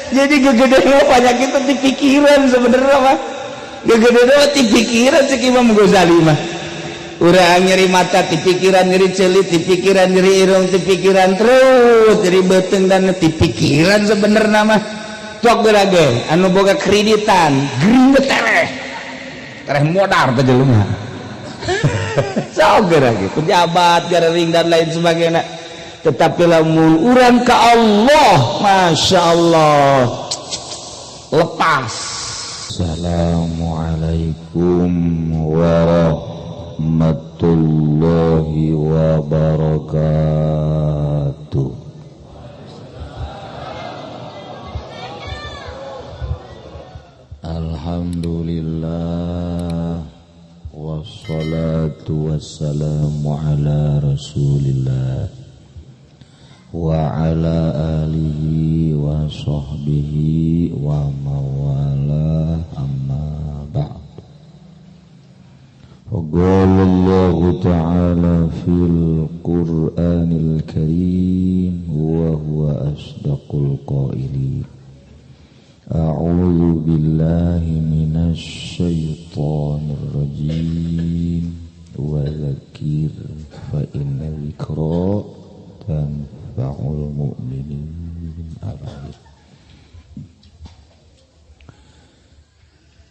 Jadi gegede banyak itu di pikiran sebenarnya mah. Gegede di pikiran si Imam Ghazali mah. Urang nyeri mata di pikiran, nyeri celit di pikiran, nyeri irung di pikiran terus, nyeri beteng dan di pikiran sebenarnya mah. Tuak gerage, anu boga kreditan, gering tereh, tereh modar tadi lu mah. Sok gerage, pejabat, garering dan lain sebagainya. Tetapi lamun urang ka Allah, masya Allah, lepas. Assalamualaikum warahmatullahi wabarakatuh. Alhamdulillah, wassalatu wassalamu ala rasulillah wa ala alihi wa sahbihi wa mawala amma ba'd. Qala Allah ta'ala fil Qur'anil Karim wa huwa asdaqul qailin. A'udzu billahi minasy syaithanir rajim. Wa dzakir fa inna dzikra tanfa'ul mu'minin.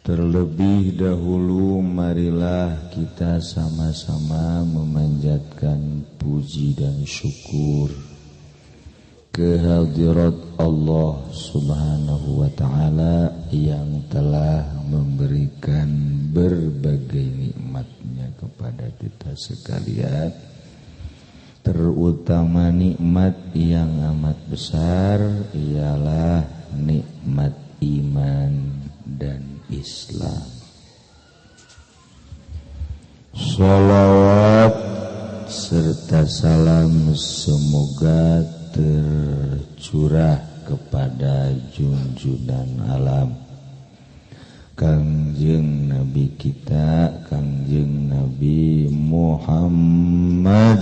Terlebih dahulu marilah kita sama-sama memanjatkan puji dan syukur kehadirat Allah Subhanahu wa ta'ala yang telah memberikan berbagai nikmatnya kepada kita sekalian, terutama nikmat yang amat besar ialah nikmat iman dan Islam. Shalawat serta salam semoga tercurah kepada junjungan alam Kangjeng Nabi kita, Kangjeng Nabi Muhammad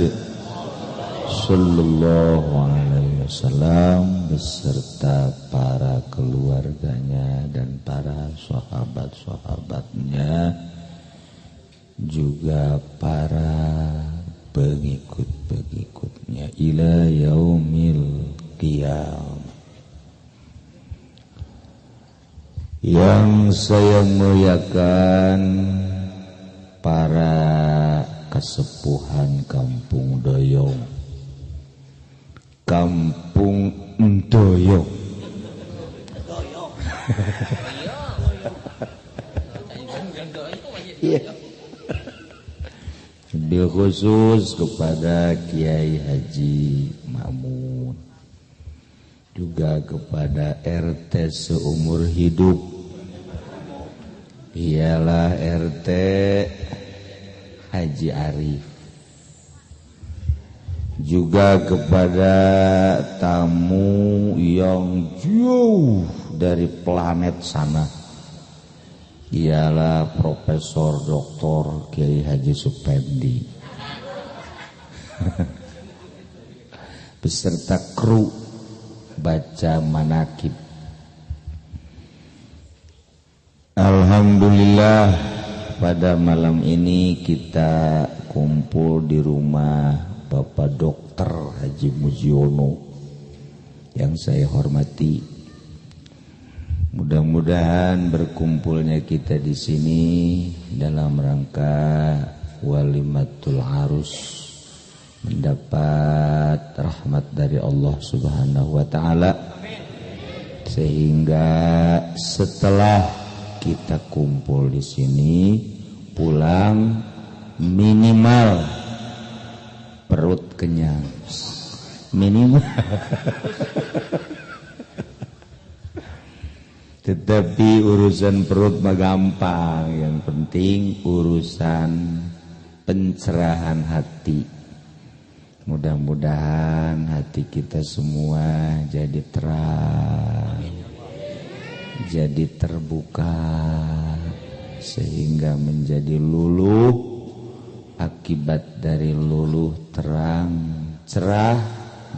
sallallahu alaihi wasallam beserta para keluarganya dan para sahabat-sahabatnya, juga para pengikut-pengikutnya ila yaumil qiyamah. Yang saya muliakan para kesepuhan Kampung Doyong, Kampung Doyong. Bil khusus kepada Kiai Haji Ma'mun, juga kepada RT seumur hidup, ialah RT Haji Arif, juga kepada tamu yang jauh dari planet sana, ialah Profesor Dr. Kiai Haji Supendi beserta kru baca manakib. Alhamdulillah, pada malam ini kita kumpul di rumah Bapak Dr. Haji Mujiono yang saya hormati. Mudah-mudahan berkumpulnya kita di sini dalam rangka walimatul arus mendapat rahmat dari Allah Subhanahu wa ta'ala, sehingga setelah kita kumpul di sini pulang minimal perut kenyang, minimal. Tetapi urusan perut mah gampang, yang penting urusan pencerahan hati. Mudah-mudahan hati kita semua jadi terang, jadi terbuka, sehingga menjadi luluh. Akibat dari luluh terang, cerah,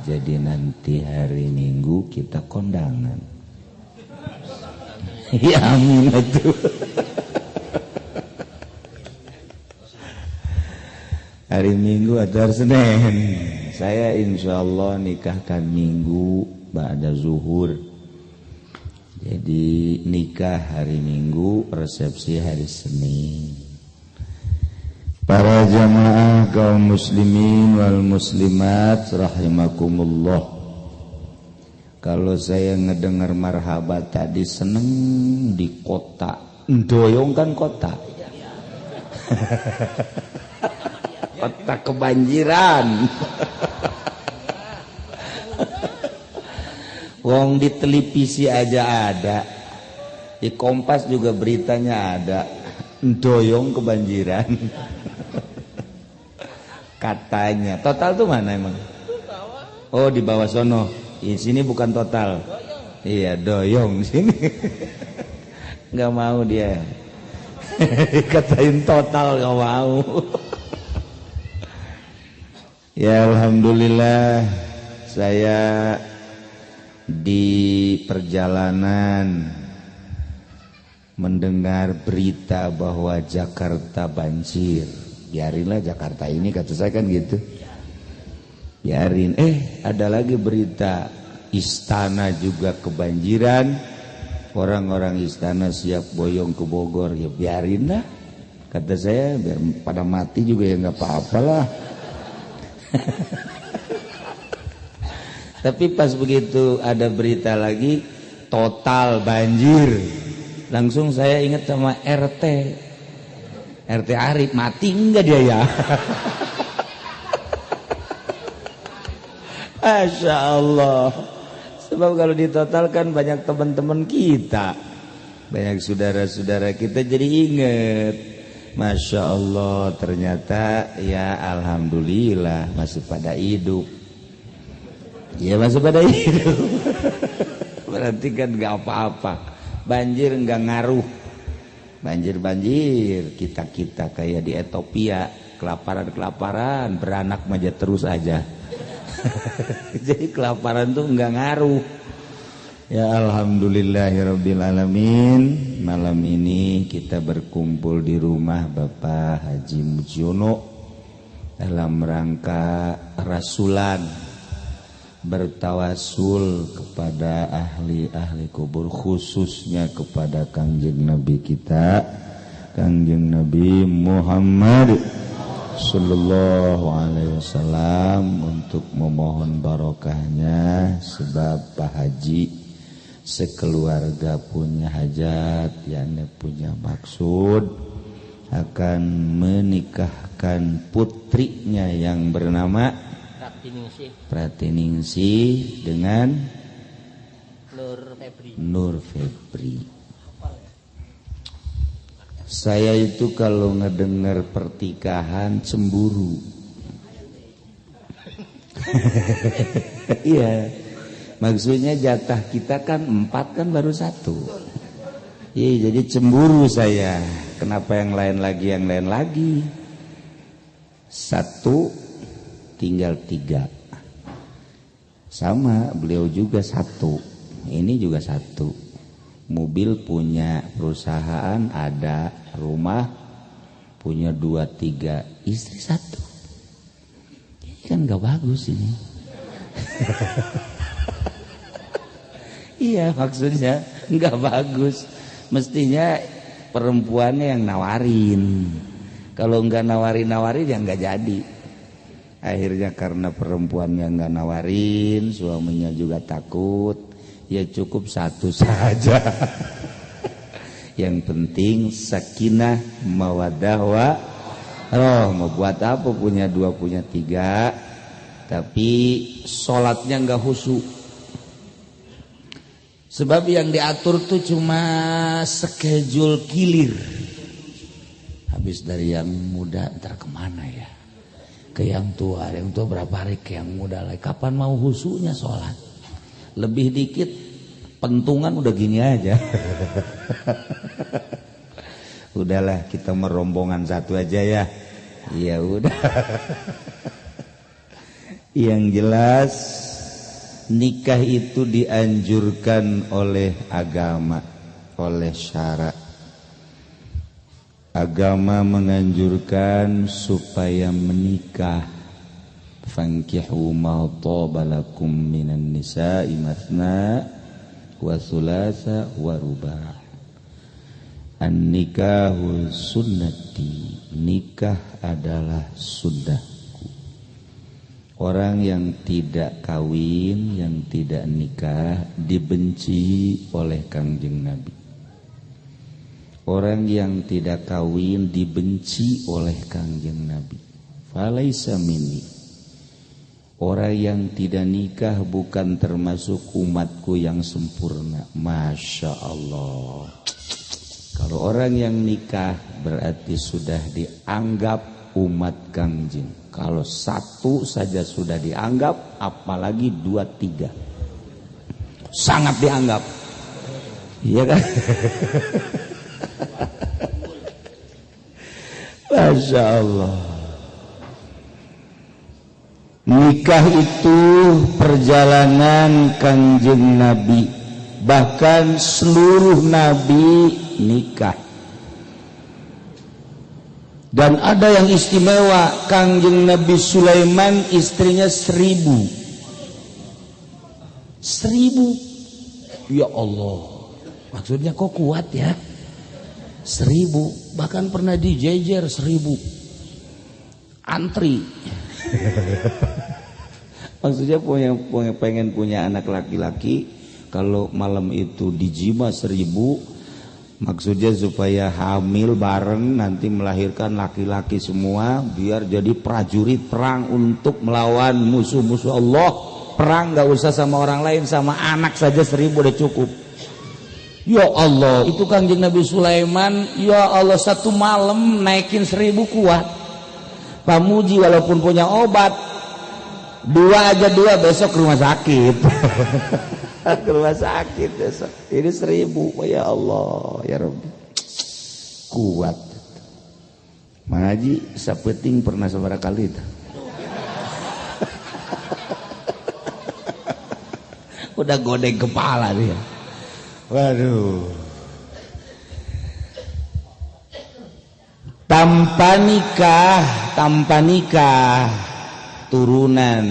jadi nanti hari Minggu kita kondangan. Ya amin atuh. Hari Minggu atau hari Senin. Saya insya Allah nikahkan Minggu ba'da zuhur. Jadi nikah hari Minggu, resepsi hari Senin. Para jamaah kaum muslimin wal muslimat rahimakumullah. Kalau saya ngedengar marhabat tadi seneng di kota, doyong kan kota. Kota kebanjiran. Wong di televisi aja ada, di Kompas juga beritanya ada, doyong kebanjiran. Katanya, total tuh mana emang? Oh di bawah sono. Di sini bukan total. Iya, doyong sini. Nggak mau dia. Katain total nggak mau. Ya alhamdulillah saya di perjalanan mendengar berita bahwa Jakarta banjir. Biarinlah Jakarta ini, kata saya kan gitu. Biarin. Ada lagi berita istana juga kebanjiran, orang-orang istana siap boyong ke Bogor. Ya biarin lah, kata saya, biar pada mati juga ya nggak apa-apalah. Tapi pas begitu ada berita lagi total banjir, langsung saya ingat sama RT Arif, mati enggak dia ya? Masya Allah. Sebab kalau ditotalkan banyak teman-teman kita, banyak saudara-saudara kita jadi ingat. Masya Allah, ternyata ya alhamdulillah masih pada hidup. Ya masih pada hidup. Berarti kan gak apa-apa. Banjir gak ngaruh. Banjir kita kayak di Ethiopia, kelaparan beranak aja terus aja. Jadi kelaparan tuh nggak ngaruh. Ya alhamdulillahirabbil alamin. Malam ini kita berkumpul di rumah Bapak Haji Mujiono dalam rangka rasulan, bertawasul kepada ahli-ahli kubur, khususnya kepada Kangjeng Nabi kita, Kangjeng Nabi Muhammad Sallallahu alaihi wasallam, untuk memohon barokahnya. Sebab Pak Haji sekeluarga punya hajat, yakni punya maksud akan menikahkan putrinya yang bernama Pratiningsi dengan Nur Febri. Saya itu kalau ngedengar pertikahan cemburu. Iya, maksudnya jatah kita kan 4, kan baru 1. Iya, jadi cemburu saya. Kenapa yang lain lagi? 1 tinggal 3. Sama, beliau juga 1. Ini juga 1. Mobil punya, perusahaan ada, rumah punya 2-3, istri 1. Ini kan gak bagus ini. Iya, maksudnya gak bagus. Mestinya perempuannya yang nawarin. Kalau gak nawarin ya gak jadi. Akhirnya karena perempuannya gak nawarin, suaminya juga takut, ya cukup 1 saja. Yang penting sakinah mawaddah warahmah. Mau buat apa punya 2, punya 3, tapi sholatnya nggak khusyuk. Sebab yang diatur tuh cuma schedule kilir. Habis dari yang muda ntar kemana ya? Ke yang tua berapa hari ke yang muda lagi. Kapan mau khusyuknya sholat? Lebih dikit pentungan udah gini aja. Udahlah, kita merombongan 1 aja ya. Iya udah. Yang jelas nikah itu dianjurkan oleh agama. oleh syarak. Agama menganjurkan supaya menikah. Fankihu ma taba lakum minan nisa'i mathna wa thulatha wa rubah. An-nikahu sunnati, nikah adalah sunnahku. Orang yang tidak kawin, yang tidak nikah dibenci oleh Kangjeng Nabi. Orang yang tidak kawin dibenci oleh Kangjeng Nabi. Falaisa minni. Orang yang tidak nikah bukan termasuk umatku yang sempurna. Masya Allah. Kalau orang yang nikah berarti sudah dianggap umat Kangjeng. Kalau satu saja sudah dianggap, apalagi 2, 3. Sangat dianggap. Iya kan? Masya Allah. Nikah itu perjalanan Kangjeng Nabi. Bahkan seluruh Nabi nikah. Dan ada yang istimewa, Kangjeng Nabi Sulaiman istrinya 1000. 1000. Ya Allah. Maksudnya kok kuat ya? 1000. Bahkan pernah dijejer 1000. Antri. Maksudnya pengen punya anak laki-laki, kalau malam itu dijima 1000, maksudnya supaya hamil bareng, nanti melahirkan laki-laki semua, biar jadi prajurit perang untuk melawan musuh-musuh Allah. Perang gak usah sama orang lain, sama anak saja 1000 udah cukup. Ya Allah, itu Kangjeng Nabi Sulaiman, ya Allah, satu malam naikin 1000 kuat. Pamuji walaupun punya obat, 2 aja 2, besok ke rumah sakit. Ke rumah sakit besok. Ini 1000, ya Allah, ya Rabbi. Kuat. Mang Haji sapeting pernah seberapa kali itu? Udah godeng kepala dia. Waduh. Tanpa nikah turunan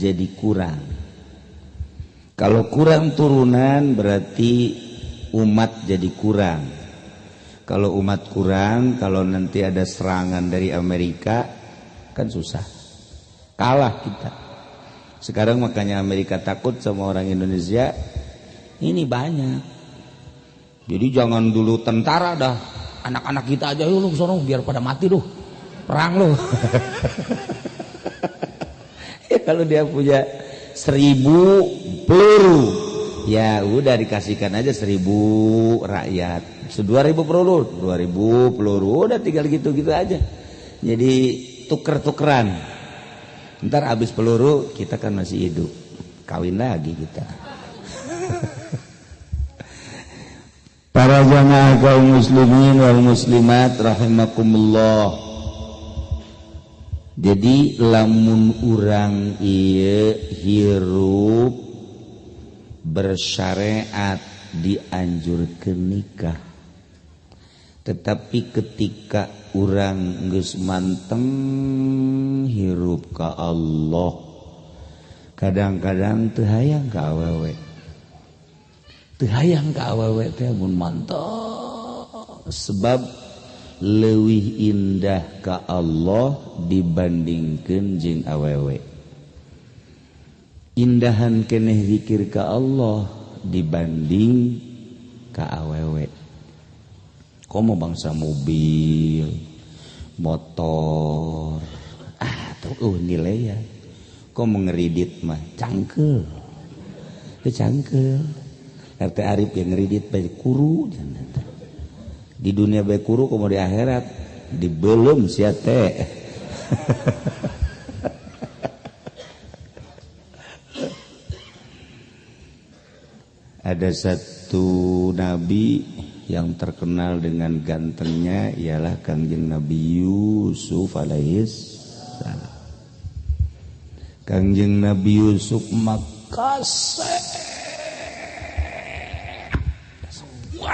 jadi kurang. Kalau kurang turunan berarti umat jadi kurang. Kalau umat kurang, kalau nanti ada serangan dari Amerika kan susah. Kalah kita. Sekarang makanya Amerika takut sama orang Indonesia. Ini banyak. Jadi jangan dulu tentara dah. Anak-anak kita aja yuk lu sono biar pada mati lu. Perang lu. Ya, kalau dia punya 1000 peluru, ya udah dikasihkan aja 1000 rakyat. 2000 peluru, 2000 peluru, udah tinggal gitu-gitu aja. Jadi tuker-tukeran. Ntar habis peluru kita kan masih hidup, kawin lagi kita. Para jamaah kaum muslimin wal muslimat rahimakumullah. Jadi lamun urang ieu hirup bersyariat dianjurkeun nikah. Tetapi ketika urang geus manteng hirup ka Allah, kadang-kadang teu hayang ka awewe. Teu hayang ka awewe teh mun mantap, sebab leuwih indah ka Allah dibandingkeun jeung awewe. Indahan keneh zikir ka Allah dibanding ka awewe. Komo bangsa mobil, motor, tuh nilai ya. Komo ngeridit mah cangkel, cangkel. RT Arif yang ngeridit baik kuru. Di dunia baik kuru, komo di akhirat dibelum sia teh. Ada satu nabi yang terkenal dengan gantengnya ialah Kangjeng Nabi Yusuf alaihis salam. Kangjeng Nabi Yusuf makasih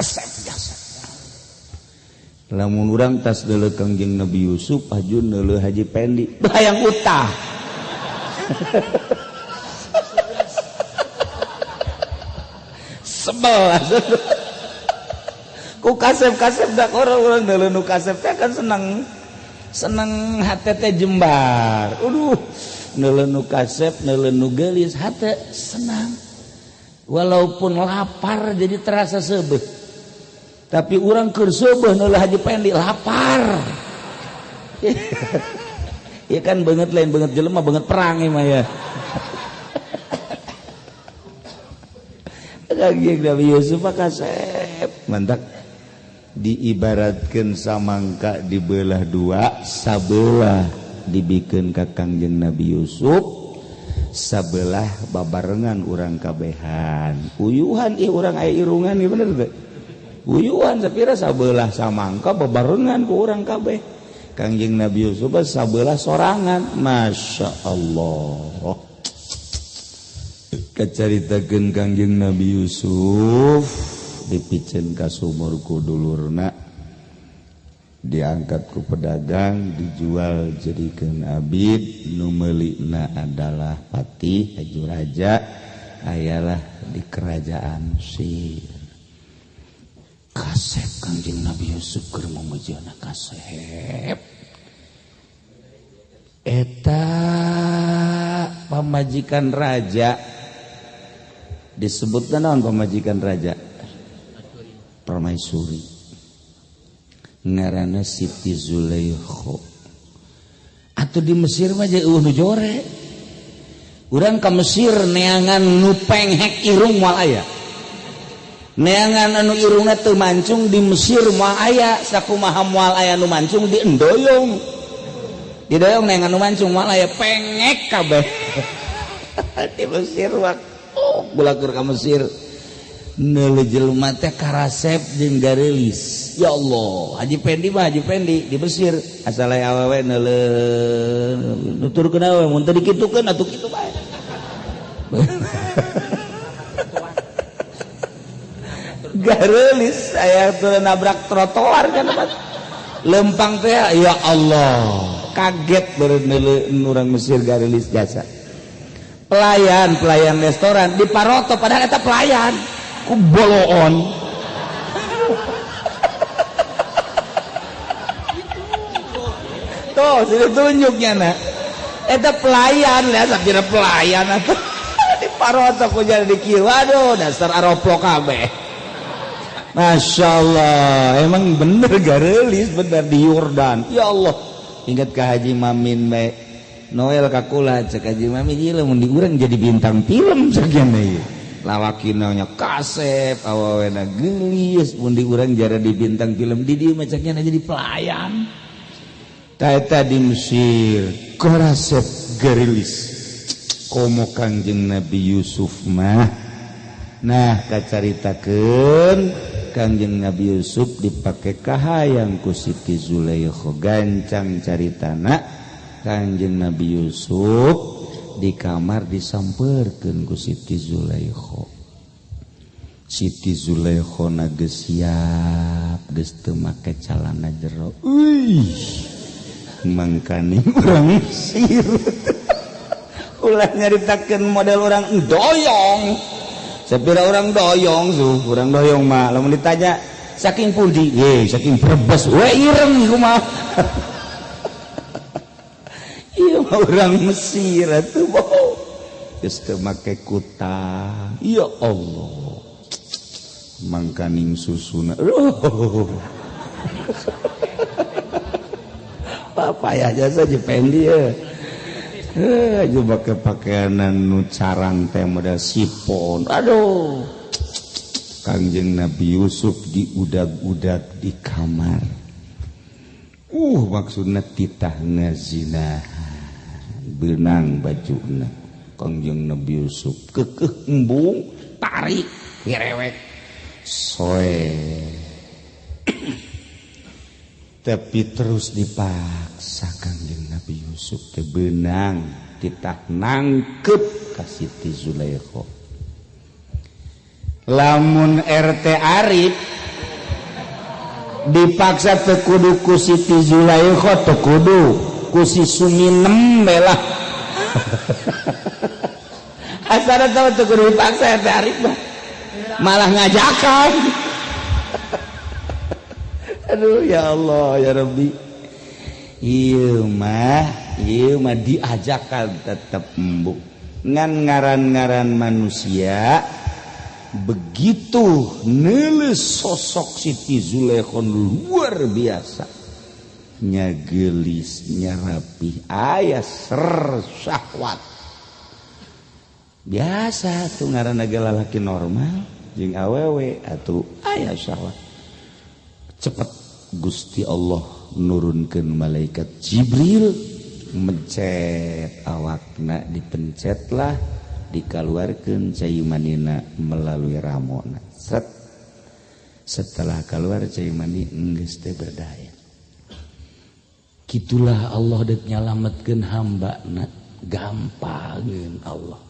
kasep jasa. Lamun urang tas deuleu Kangjeng Nabi Yusuf, Ajun deuleu Haji Pendi, hayang utah. Sebel. Ku kasep-kasep dak orang deuleu nu kasep teh kan seneng hate teh jembar. Neuleu nu kasep, neuleu nu geulis hate senang. Walaupun lapar jadi terasa seubeuh. Tapi urang keur seubeuh neuleu Haji Pendi lapar. Ieu kan beungeut lain beungeut jelema beungeut perang ieu mah ya. Kangjeng Nabi Yusuf kasep mantap. Diibaratkan samangka dibelah dua, sabelah dibikeun ka Kangjeng Nabi Yusuf, sabelah babarengan urang kabehan. Uyuhan ieu urang aya irungan ieu bener teh. Uyuhan sapira sabelah samangka babarengan ku urang kabeh. Kangjeng Nabi Yusuf sabelah sorangan. Masya Allah. Kacaritakeun Kangjeng Nabi Yusuf dipicen ka sumur ku dulurna, diangkat ku pedagang, dijual jadikeun abid, nu meulina adalah patih haju raja, ayalah di kerajaan Mesir. Kasep Kangjeng Nabi Yusuf keur memejana kasep. Eta pamajikan raja disebutna naon pamajikan raja? Permaisuri ngaranna Siti Zulaikha. Atuh di Mesir mah jeung nu jore. Urang ka Mesir neangan nu penghek irung moal aya. Neangan anu irungna teu mancung di Mesir moal aya, sakumaha moal aya nu mancung di Endoyong. Di Doyong neangan nu mancung moal aya pengek kabeh. Di Mesir waktu bulakur ka Mesir. Neuleuh jelema teh karasep jeung garelis. Ya Allah, Haji Pendi mah Haji Pendi di Mesir asal aya awewe neuleuh nuturkeun awewe mun teu dikitukeun atuh kitu bae. Garelis aya teu nabrak trotoar kan tempat. Lempang teh ya Allah, kaget beureun neuleuh urang Mesir garelis jasa. Pelayan restoran diparoto padahal eta pelayan ku boloon. Tuh sudah tunjuknya nak eta pelayan lihat sapira pelayan atuh diparoto ku jadi dikieu. Waduh dasar aroplo kabeh. Masya Allah emang bener garelis bener di Yordan. Ya Allah ingat ke Haji Mamin bae Noel kakula cek Haji Mamin ieu lamun di urang jadi bintang film sakian ieu. Lawakina nya kasep awawena geulis mun di urang jara di bintang film di dieu mah ceknya jadi pelayan. Eta di Mesir karasep garilis komo Kangjeng Nabi Yusuf mah. Nah kacaritakeun Kangjeng Nabi Yusuf dipake kahayang ku Siti Zulaikha. Gancang caritana Kangjeng Nabi Yusuf di kamar disampeurkeun ku Siti Zulaikha. Siti Zulaikha na geus siap geus teu make calana jero. Mangkaning urang Mesir. Ulah nyaritakeun model urang doyong. Sapira urang doyong suh, urang doyong mah lamun ditanya saking pundi? Ye, saking Brebes. We ireng kumaha. Ieu mah urang Mesir atuh boh. Geus teu make kutang. Ya Allah. Mangkaning susuna. Payah jasa Haji Pendi ya. Coba ke pakaianan nu carang teh model sipon. Aduh. Kangjeng Nabi Yusuf diudag-udag di kamar. Maksudna titah ngazina. Beunang bajuna. Kangjeng Nabi Yusuf keukeuh embung, tarik, ngerewek. Soe. Tapi terus dipaksa Kangjeng Nabi Yusuf teh beunang titah nangkep ka Siti Zulaikha. Lamun RT Arif dipaksa teu kudu ku Siti Zulaikha teu kudu ku si Suminem belah asana teu kudu dipaksa teh Arif malah ngajakan aduh ya Allah ya Rabbi ieu mah diajakan tetep embuk ngan ngaran-ngaran manusia begitu neuleus sosok Siti Zulaikha luar biasa nya geulis nya rapih aya ser syahwat biasa tuh ngaranna ge lalaki normal jeung awewe atuh aya syahwat cepet Gusti Allah nurunkeun malaikat Jibril mencet awakna dipencetlah dikaluarkeun cai manina melalui ramona set setelah keluar cai mani geus teu berdaya kitulah Allah deuk nyalametkeun hambana gampangkeun Allah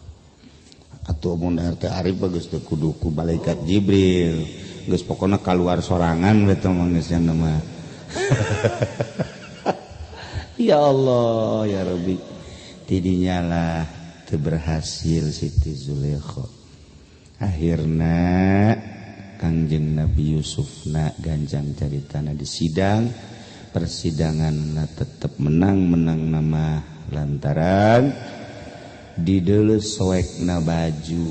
atuh mun teh Arif geus teu kudu ku malaikat Jibril geus pokona kaluar sorangan we teh geus mah ya Allah ya Rabbi tidinya lah berhasil Siti Zulaikha akhirna Kangjeng Nabi Yusufna ganjang caritana di sidang persidangan tetap menang nama lantaran dideuleuh soekna baju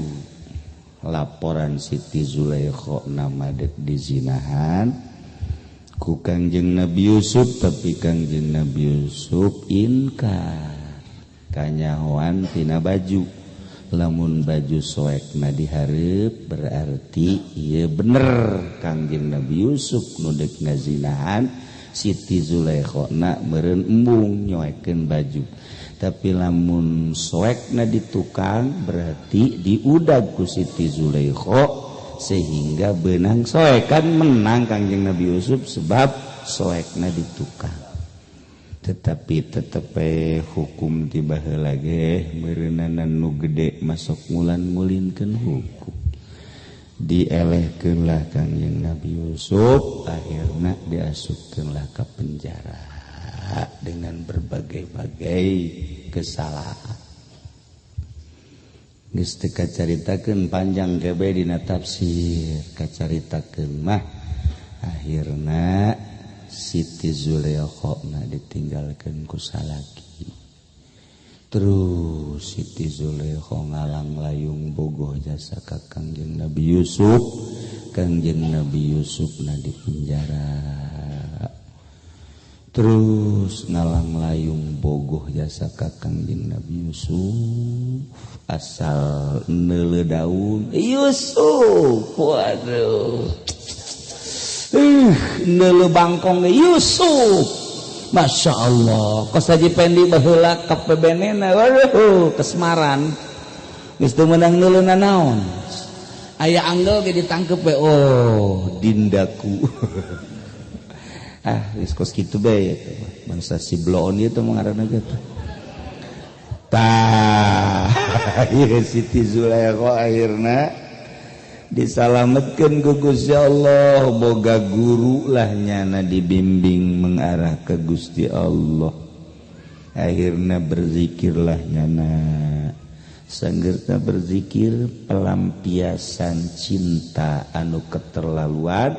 laporan Siti Zulaikha nama dek dizinahan ku Kangjeng Nabi Yusuf tapi Kangjeng Nabi Yusuf inkar kanyahoan tina baju lamun baju soekna dihareup berarti ieu bener Kangjeng Nabi Yusuf nu deuk ngazinahan Siti Zulaikha na meureun embung nyoekeun baju tapi lamun soekna ditukang berarti diudag ku Siti Zulaikha sehingga beunang soekan menang Kangjeng Nabi Yusuf sebab soekna ditukang tetapi tetep hukum tiba heula ge meureunana nu gede masuk ngulan-ngulinkeun hukum dielehkeun lah Kangjeng Nabi Yusuf akhirna diasupkeunlah ka penjara dengan berbagai-bagai kesalahan geus teu kacaritakeun panjang kebe dina tafsir kacaritakeun mah akhirna Siti Zulaikha ditinggalkeun ku salaki terus Siti Zulaikha ngalang layung bogoh jasa ka Kangjeng Nabi Yusuf Kangjeng Nabi Yusuf di penjara terus ngalang layung bogoh jasa ka Kangjeng Nabi Yusuf asal neuleuh daun Yusuf waduh neuleuh bangkong Yusuf Masya Allah kos haji pendi baheula ka pebenena waduh kesemaran geus teu meunang neuleuhna naon aya anggel ge ditangkep we oh dindaku geus kos kitu bae bangsa si bloon ieu teh ngaranna ge tah ieu Siti Zulaikha akhirna disalametkeun ku Gusti Allah boga guru lah nyana dibimbing mengarah ke Gusti Allah akhirna berzikirlah nyana sanggeurna berzikir pelampiasan cinta anu keterlaluan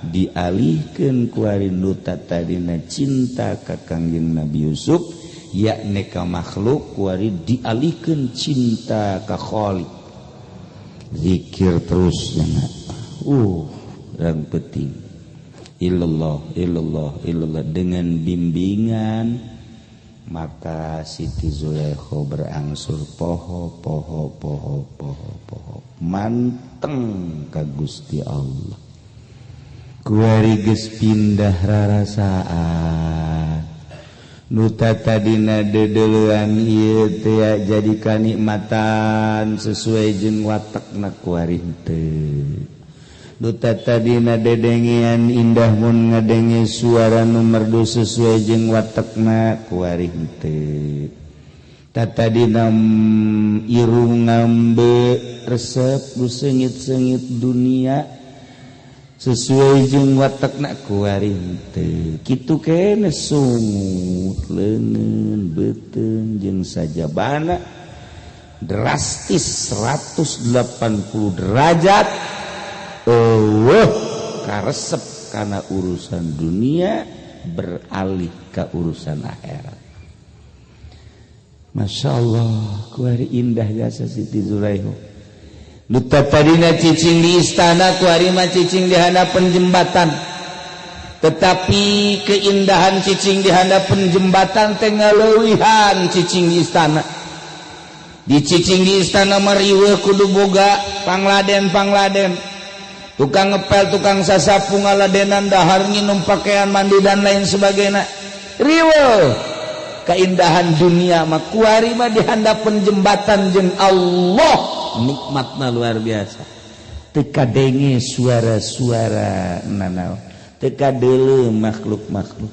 dialihkeun ku rindu tadina cinta ka Kangjeng Nabi Yusuf yakni ka makhluk ku dialihkeun cinta ka Khaliq zikir terus jangan dan penting illallah dengan bimbingan maka Siti Zulaikha berangsur poho manteng ka Gusti Allah kuari geus pindah rarasaan nuta tadina dedeleuan ieu teh jadi kanikmatan sesuai jeung watakna kuari teu nuta tadina dedengean indah mun ngadenge suara nu merdu sesuai jeung watakna kuari teu tatadina irung ngambe resep nu seungit-seungit dunia sesuai jeung watakna kuaring teu kitu kene sungut leungeun beuteung jeung sajabana drastis 180 derajat karesep kana urusan dunia beralih ke urusan akhirat. Masya Allah kuari indah jasa Siti Zulaiha. Duta tadina cicing di istana kuari mah cicing di hadapan jembatan. Tetapi keindahan cicing di hadapan jembatan teh ngaleuwihan cicing di istana. Di cicing di istana mariweuh kudu boga pangladen. Tukang ngepel, tukang sasapu ngaladenan dahar nginum pakaian mandi dan lain sebagainya. Riweuh keindahan dunia mah kuari mah di hadapan jembatan jeung Allah. Nikmatna luar biasa. Teka denge suara-suara nanaon, teka deuleu makhluk-makhluk,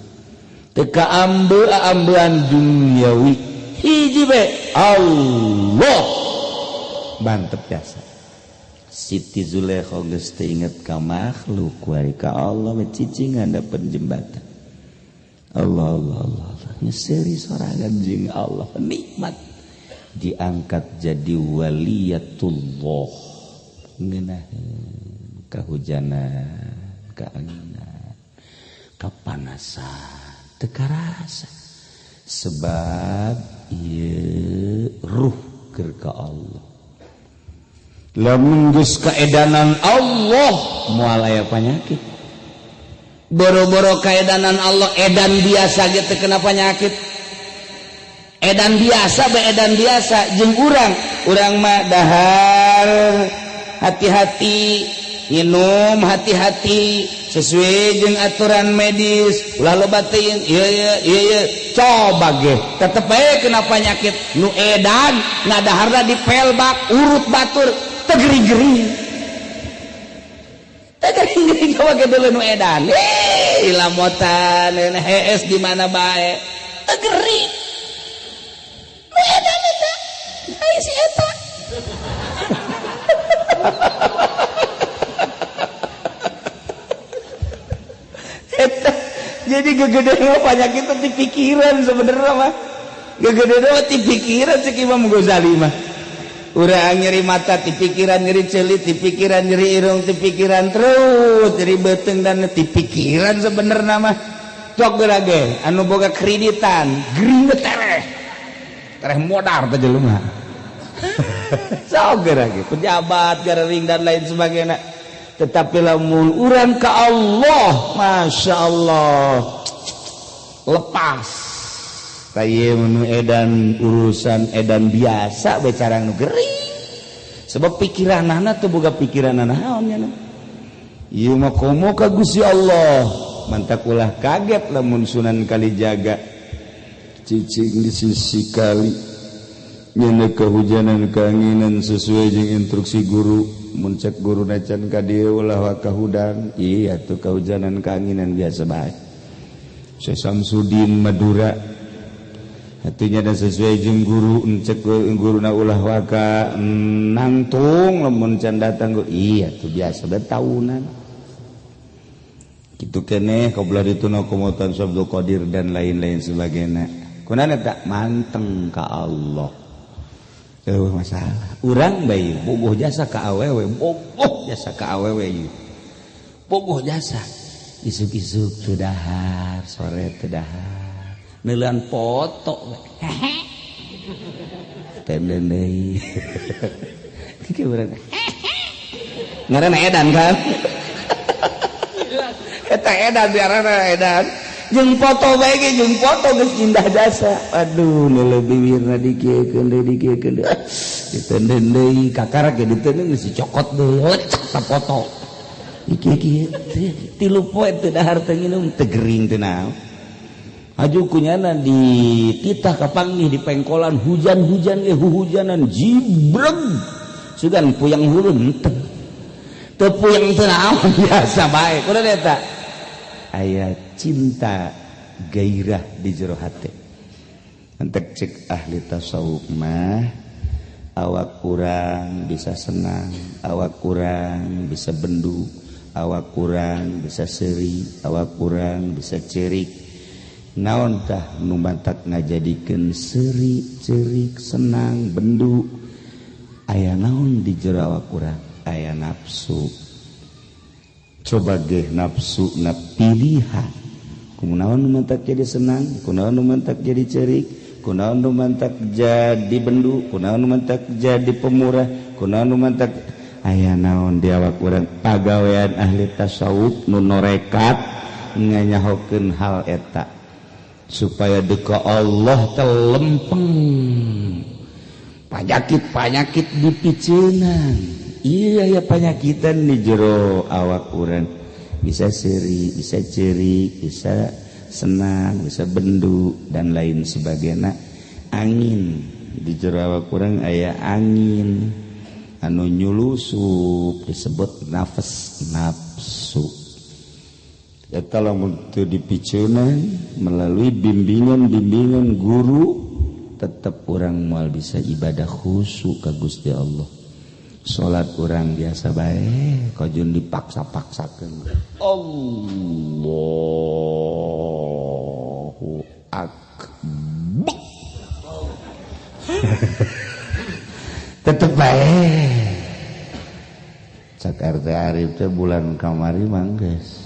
teka ambean duniawi, hiji be Allah mantep biasa. Siti Zulaiha geus teu inget ka makhluk kuari ka Allah we cicing hadapan jembatan. Allah nyeuri sorangan jeung Allah nikmat diangkat jadi waliyatullah ngeunaheun kahujanan kaanginan kapanasan teu karasa sebab ieu ruh keur ka Allah. Lamun geus kaedanan Allah moal aya panyakit. Boro-boro kaedanan Allah edan biasa ge teu kena panyakit. Edan biasa be edan biasa jeung urang mah dahar hati-hati minum hati-hati sesuai jeung aturan medis ulah loba teuing ieu coba ge tetep bae kena penyakit nu edan ngadaharna dipelbak urut batur teu gering-gering coba ge dulu nu edan lamotan hees di mana bae teu gering edan eta ai si eta eta jadi gegedean mah penyakit di pikiran sebenarnya mah gegedean mah di pikiran cek Imam Ghazali mah urang nyeri mata di pikiran nyeri celit di pikiran nyeri irung di pikiran terus nyeri beuteung dan di pikiran sebenarnya mah tok gerage anu boga kreditan gering tereh modar teh jelema sok gerage pejabat garering dan lain sebagainya tetapi lamun urang ka Allah Masya Allah lepas taya menu edan urusan edan biasa bicara nu gering sebab pikiranana teu boga pikiran naon nya ieu mah komo ka Gusti Allah mantak ulah kaget lamun Sunan Kalijaga cicing di sisi kali nyana kehujanan keanginan sesuai jeung instruksi guru muncak guru nacan ka dieu ulah kahudan iya tuh kehujanan keanginan biasa bae Syekh Samsudin Madura hatinya dan sesuai jeung guru encek guruna ulah waka nangtung lamun can datang iya tuh biasa betahunan kitu keneh kabelah dituna komotan Abdul Qadir dan lain-lain sebagainya kunana tak manteng ka Allah masalah urang bae bogoh jasa ka awewe bogoh jasa ka awewe ieu bogoh jasa isuk-isuk teu dahar sore teu dahar neulean foto tenden deui kieu urang ngaranna edan kan eta edan biarana edan jeung foto bae ge jeung foto geus indah jasa aduh nu leuwih bibirna dikiekeun deui dikiekeun deui ditenden deui kakarak ge ditenden geus dicokot deui lecak ta foto iki tilu poe teu dahar teu nginum teu gering teu naon aju kunyana di titah kapanggih di pengkolan hujan-hujan ge hujanan jibreg sugan puyang hulun teu puyang teu naon biasa bae kunaon eta aya cinta gairah di jero hati antek cek ahli tasawuf mah awak kurang bisa senang awak kurang bisa bendu awak kurang bisa seri, awak kurang bisa cerik. Naon tah nu mantak ngajadikeun seri, cerik, senang, bendu? Aya naon di jero awak kurang? Aya nafsu. Coba ge nafsu na pilihan. Kunaon nu mantak jadi senang, kunaon nu mantak jadi cerik, kunaon nu mantak jadi bendu, kunaon nu mantak jadi pemurah, kunaon nu mantak aya naon di awak urang pagawean ahli tasawuf nu norekat nganyahokeun hal eta supaya deka Allah teh lempeng panyakit dipiceunan. Iya ya panyakitan di jero awak urang bisa seri, bisa cerik, bisa senang, bisa bendu dan lain sebagainya. Angin di jero awak urang aya angin anu nyulusup disebut nafsu. Eta lamun teu dipiceunan melalui bimbingan guru tetap orang moal bisa ibadah khusyuk ka Gusti Allah. Salat urang biasa bae kajun dipaksa-paksakeun. Allahu akbar. Tetep bae. Cak RT Arif teh bulan kamari mangges.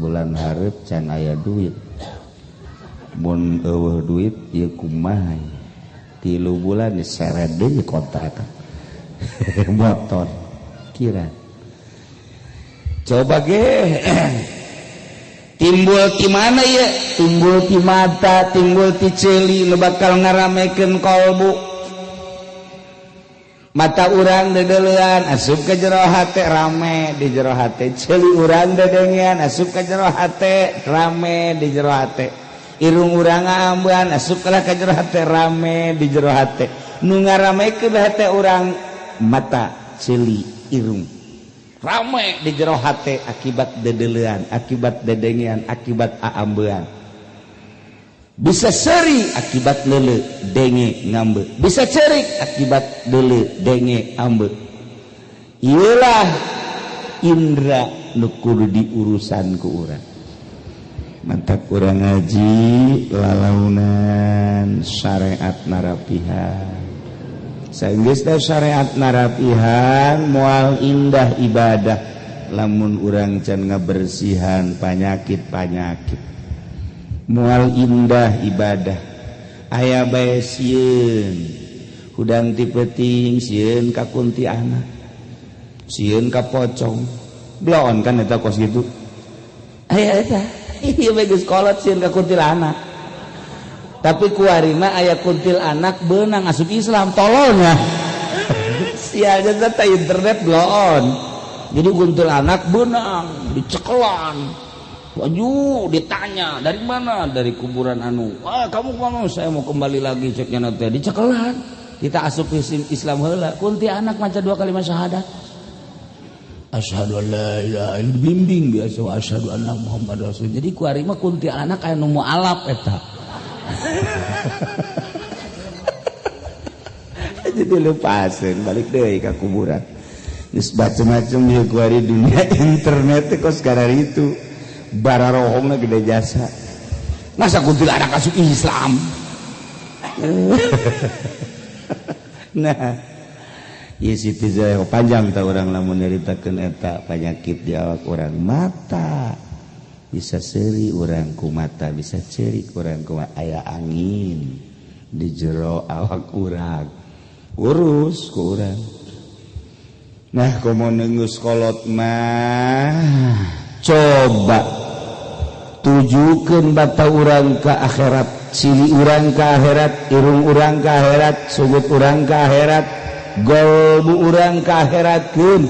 Bulan hareup can aya duit. Mun eueuh duit ieu kumaha? 3 bulan diseret deui kontrak. Motor kira coba ge timbul ti mana ya? Timbul ti mata, timbul ti ceuli nu bakal ngaramekeun kalbu. Mata urang dedeulean asup ka jero hate rame di jero hate, ceuli urang dedengean asup ka jero hate rame di jero hate, irung urang ngaambean asup ka jero hate rame di jero hate. Nu ngaramekeun hate urang mata, ceuli, irung rame di jero hate akibat dedeulean, akibat dedengean, akibat aambean. Bisa seri akibat leuleuh denge ngambe, bisa cerik akibat leuleuh denge ambe. Ieulah indra nu kudu diurusan ku urang. Mantak urang ngaji lalaunan syariat narapihan. Saenggeus teh syariat narapihan moal indah ibadah lamun urang can ngabersihan panyakit-panyakit. Moal indah ibadah aya bae sieun hudang ti peuting, sieun ka kuntianak, sieun ka pocong. Bloon kan eta kos gitu. Aya eta. Ieu bae geus kolot sieun ka kuntilanak. Tapi kuarina aya kuntilanak beunang asup Islam tololnya. Sialnya teh internet bloon. Jadi kuntilanak beunang dicekelan. Waju ditanya dari mana, dari kuburan anu. Kamu kemana? Saya mau kembali lagi ceknya nanti dicekelan. Kita asup Islam heula. Kunti anak maca 2 kalimat syahadat. Asyhadu an la ilaha illallah bimbing biasa wa asyhadu anna Muhammad rasul. Jadi kuari mah kunti anak aya nu mualaf eta. Jadi lepaseun balik deui ka kuburan. Geus macam-macam ieu kuari dunia internet teh kos karar itu. Bara rohongna gede jasa. Masa kuntilanak asup Islam? Nah, ieu Siti Zulaikha panjang ta urang lamun nyaritakeun eta panyakit di awak urang. Mata bisa seri urang ku mata, bisa cerik urang ku aya angin di jero awak urang. Urus ku urang. Nah, komo neungeus kolot mah coba tujukeun bata urang ka akhirat, cili urang ka akhirat, irung urang ka akhirat, sugut urang ka akhirat, golbu urang ka akhiratkeun.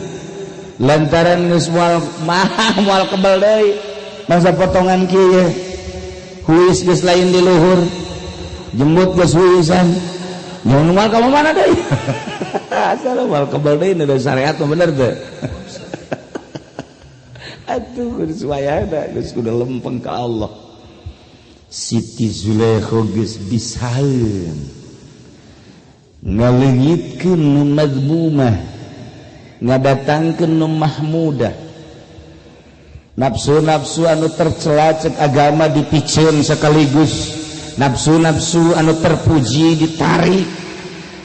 Lantaran geus moal kebal deui. Masa potongan kieu huis geus lain di luhur, jembut geus huisan. Nyamun moal ka mana deui? Asal moal kebal deui nu syariat mah bener teu. Atuh geus wayahna geus kudu lempeng ka Allah. Siti Zulaikha geus bisaeun ngaleungitkeun nu mazmumah, ngadatangkeun nu mahmudah, nafsu-nafsu anu tercela cek agama dipicen sekaligus nafsu-nafsu anu terpuji ditarik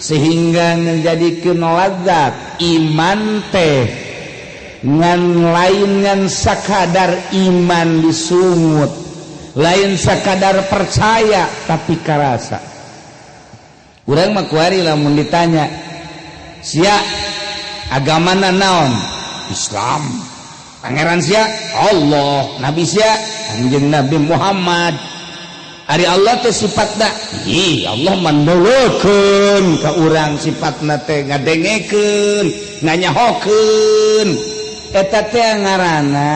sehingga menjadikan ladzat iman teh ngan lain ngan sakadar iman disungut lain sakadar percaya tapi karasa urang mah kuari lamun ditanya sia agamana naon Islam pangeran sia Allah nabi sia anjeun Nabi Muhammad ari Allah teh sifatna Allah mandulukeun ka urang sifatna teh ngadengekeun nganyahokeun eta teh ngaranna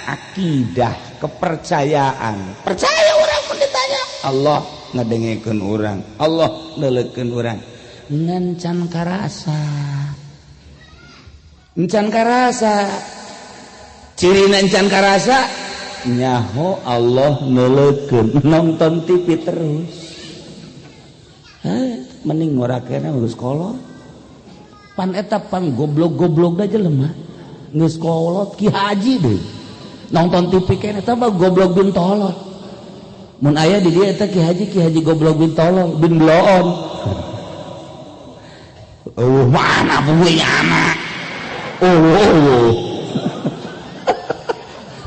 akidah kepercayaan percaya urang mun ditanya Allah ngadengekeun urang Allah neuleukeun urang ngan can karasa cirina can karasa nyaho Allah neuleukeun nonton TV terus mending ngorakeuna geus kolot pan eta pan goblok-goblok da jelema geus kolot Ki Haji deui nonton TV keneh eta mah goblok bin tolol mun aya di dieu eta Ki Haji goblok bin tolol bin bloon mana buenya anak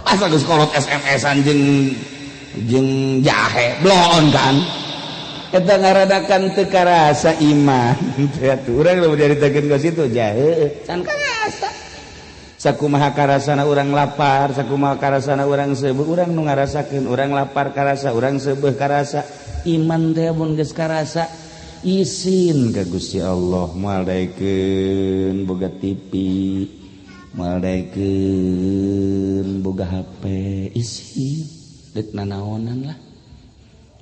asa geus kolot SMS-an jeung jahe bloon kan eta ngaradakan teu karasa iman atuh urang lamun diaritakeun ka situ jahe can karasa sakumaha karasana urang lapar sakumaha karasana urang seubeuh urang nu ngarasakeun urang lapar karasa urang seubeuh karasa iman teh mun geus karasa isin ka Gusti Allah moal daekeun boga TV moal daekeun boga HP isin deuk nanaonan lah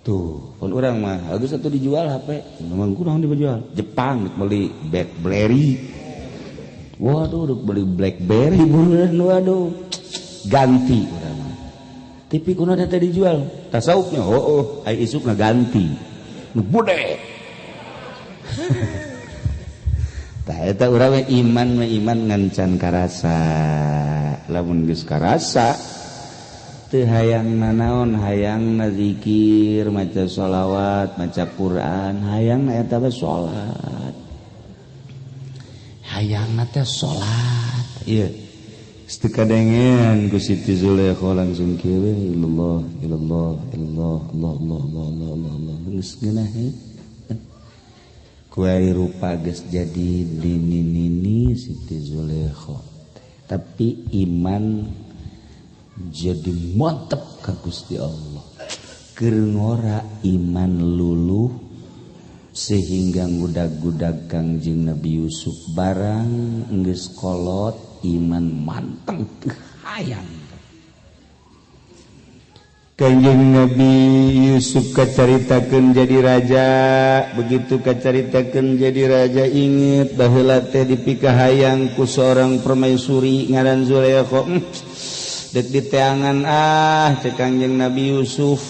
tuh pun urang mah geus atuh dijual HP memang kunaon dijual Jepang deuk meuli BlackBerry waduh deuk beli BlackBerry beneran waduh ganti urang mah TV kunaon teh dijual tasawufnya ai isukna ganti nu bude tah eta urang iman ngan can karasa lamun geus karasa teu hayang nanaon hayangna zikir maca sholawat maca Quran hayangna eta bae salat hayangna teh salat ieu teu kadengean ku Siti Zulaikha langsung kieu ilallah Allah geus ngeunaheun kuai rupa geus jadi nini Siti Zulaikha tapi iman jadi mantep ka Gusti Allah keur ngora iman luluh sehingga ngudag-gudag Kangjeng Nabi Yusuf barang geus kolot iman manteng teu hayang Kanjeng Nabi Yusuf kacaritakeun jadi raja begitu kacaritakeun jadi raja inget baheula teh dipikah hayang ku seorang permaisuri ngaran Zulaikha deuk diteangan cek Kanjeng Nabi Yusuf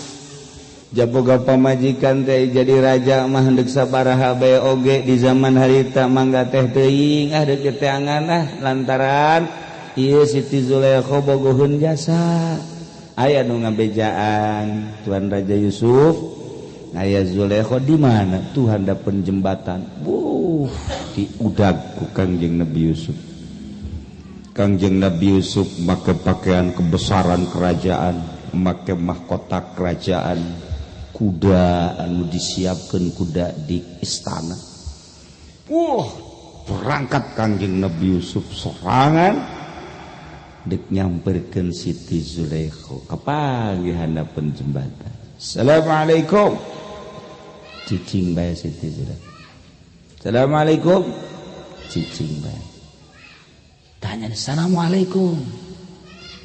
jaboga pamajikan teh jadi raja mah hendeuk sabaraha bae oge di zaman harita mangga teh teuing deuk diteangan lantaran ieu Siti Zulaikha bogoheun jasa aya nu ngabejaan Tuan Raja Yusuf aya Zulaikha di mana Tuhan dapeun jembatan diudag ku Kangjeng Nabi Yusuf Kangjeng Nabi Yusuf make pakaian kebesaran kerajaan make mahkota kerajaan kuda anu disiapkeun kuda di istana berangkat Kangjeng Nabi Yusuf sorangan dek nyamperkeun Siti Zulaikha kapagihan dapeun jembatan Assalamualaikum cicing bae Siti Zulaikha Assalamualaikum cicing bae tanya Assalamualaikum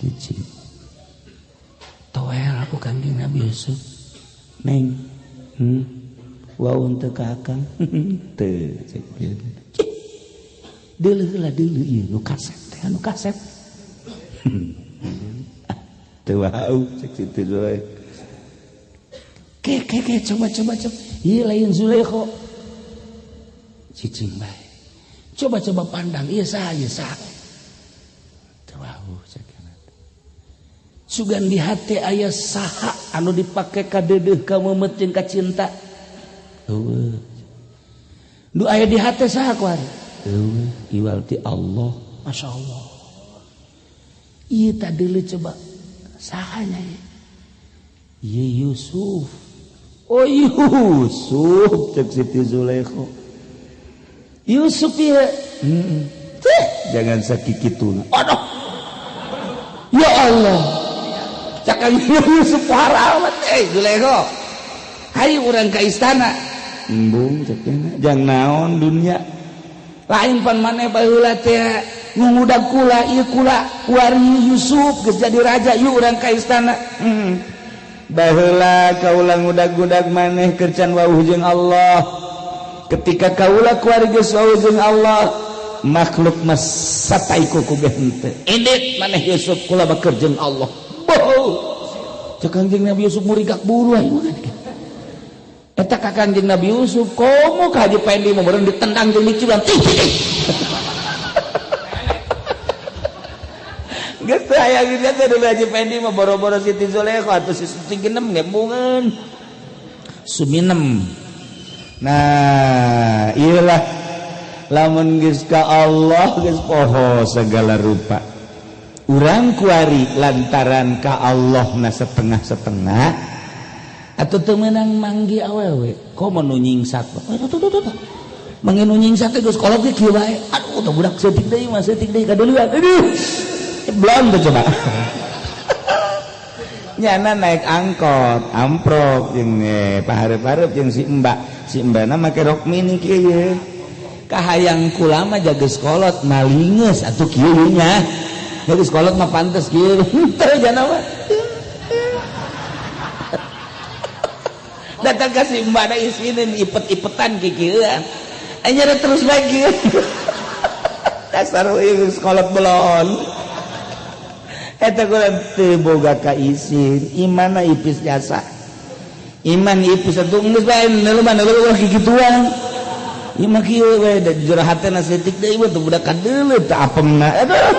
cicing toel aku Kangjeng Nabi Yusuf neng waun teu ka akang teu cek deuleuh lah deuleuh ieu nu kasep teh anu kasep teu wau cek Siti Zulaikha ke coba ieu lain Zulaikha cicing bae coba pandang ieu saha teu wau cek sugan di hati aya saha anu dipake ka deudeuh ka memet jeung ka cinta eueuh nu aya di hati saha kuari eueuh iwal ti Allah masyaallah ieu tadi deuleu coba sahanya ieu Yusuf oh Yusuf cek Siti Zulaikha Yusuf ya jangan sakituna aduh ya Allah cakang Yusuf harawat Zulaikha hayu urang ka istana embung cekna jang naon dunya lain pan maneh baheula teh ngudak kula ieu kula kuari Yusuf geus jadi raja yuk urang ka istana baheula kaula ngudag-gudag maneh keur can wauh jeung Allah ketika kaula kuari geus wauh jeung Allah makhluk mas sataiko ku henteu indit maneh Yusuf kula baker jeung Allah boh cek Kangjeng Nabi Yusuf murigak buru aya eta ka Kangjeng Nabi Yusuf komo ka Haji Pendi mah meureun ditendang jeung diciulan geus teu aya geunya teh dulu Haji Pendi mah boro-boro Siti Zulaikha atuh si Suginem ngempungeun Suminem nah iyalah lamun geus ka Allah geus poho segala rupa urang kuari lantaran ka Allah na setengah-setengah atau teu meunang manggi awewe komo nu nyingsat manggi nu nyingsat geus kolot ge kieu bae aduh tah budak seutik deui mah seutik deui kadeulian aduh belum tuh coba nyana naik angkot amprok jeung pahareup-hareup jeung si mbana make rok mini kieu kahayang kula mah jageus kolot malingeus atuh kieu nya jageus kolot mah pantes kieu teu jana mah datang ka si mbana isinin ipet-ipetan kikieuan anyar terus bae kieu dasar geus kolot belon eta kulan teu boga ka isin imanna ipis jasa iman ipis atuh geus bae neuleuh kikituan ieu mah kieu we da jujur hatena seutik deui we teu budak kadeuleu teu apemna aduh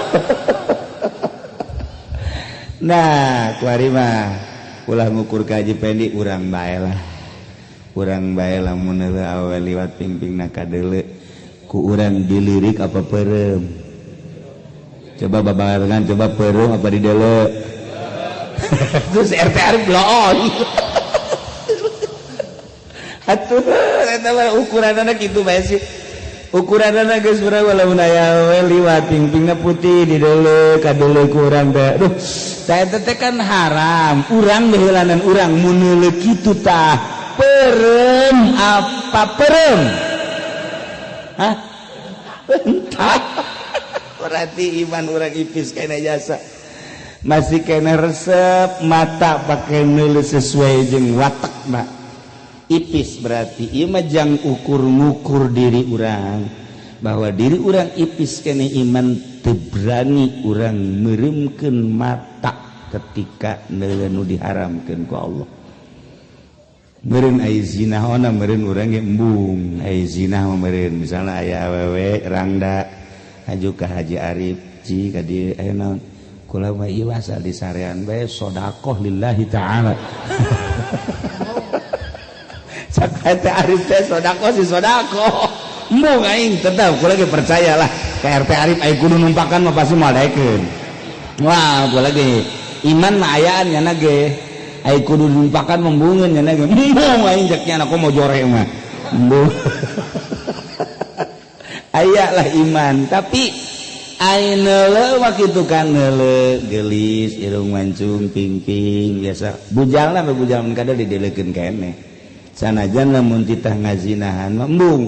nah kuari mah ulah ngukur ka Haji Pendi urang bae lah mun awe liwat pingpingna kadeuleu ku urang dilirik apa peureum coba babarengan coba peureuh apa dideleu terus RT Arif bloon atuh eta mah ukuranna kitu bae sih ukuranna geus urang lamun aya we liwat pingpingna putih dideleu kadeleu ku urang teh duh tah eta teh kan haram urang baheulanan urang mun heuleu kitu tah peureum apa peureum hah entah berarti iman urang ipis kena jasa masih kena resep mata pakai neuleuh sesuai jeung watakna ipis berarti ieu mah jang ukur-ngukur diri urang bahwa diri urang ipis kena iman teu berani urang meureumkeun mata ketika neuleuh nu diharamkeun ku Allah meureun aya zina ona meureun urang ge embung aya zina mah meureun misalna aya awewe rangda aju ka Haji Arif ci ka dieu aya naon kula mah ieu asal disarean bae sedekah lillahi taala cak eta Arif teh sedekah si sedekah embung aing tetep kula ge percayalah ka RT Arif aya kudu numpakan mah pasti madaekeun wah kula ge iman mah ayaan nya ge aya kudu numpakan membungeun nya ge embung aing cek nya aku mau jore mah embung aya lah iman tapi aing neuleuh mah kitu kan neuleuh geulis irung mancung pingping biasa bujalna mah bujal mun kada dideleukeun keneh sanajan lamun titah ngazinahan mah embung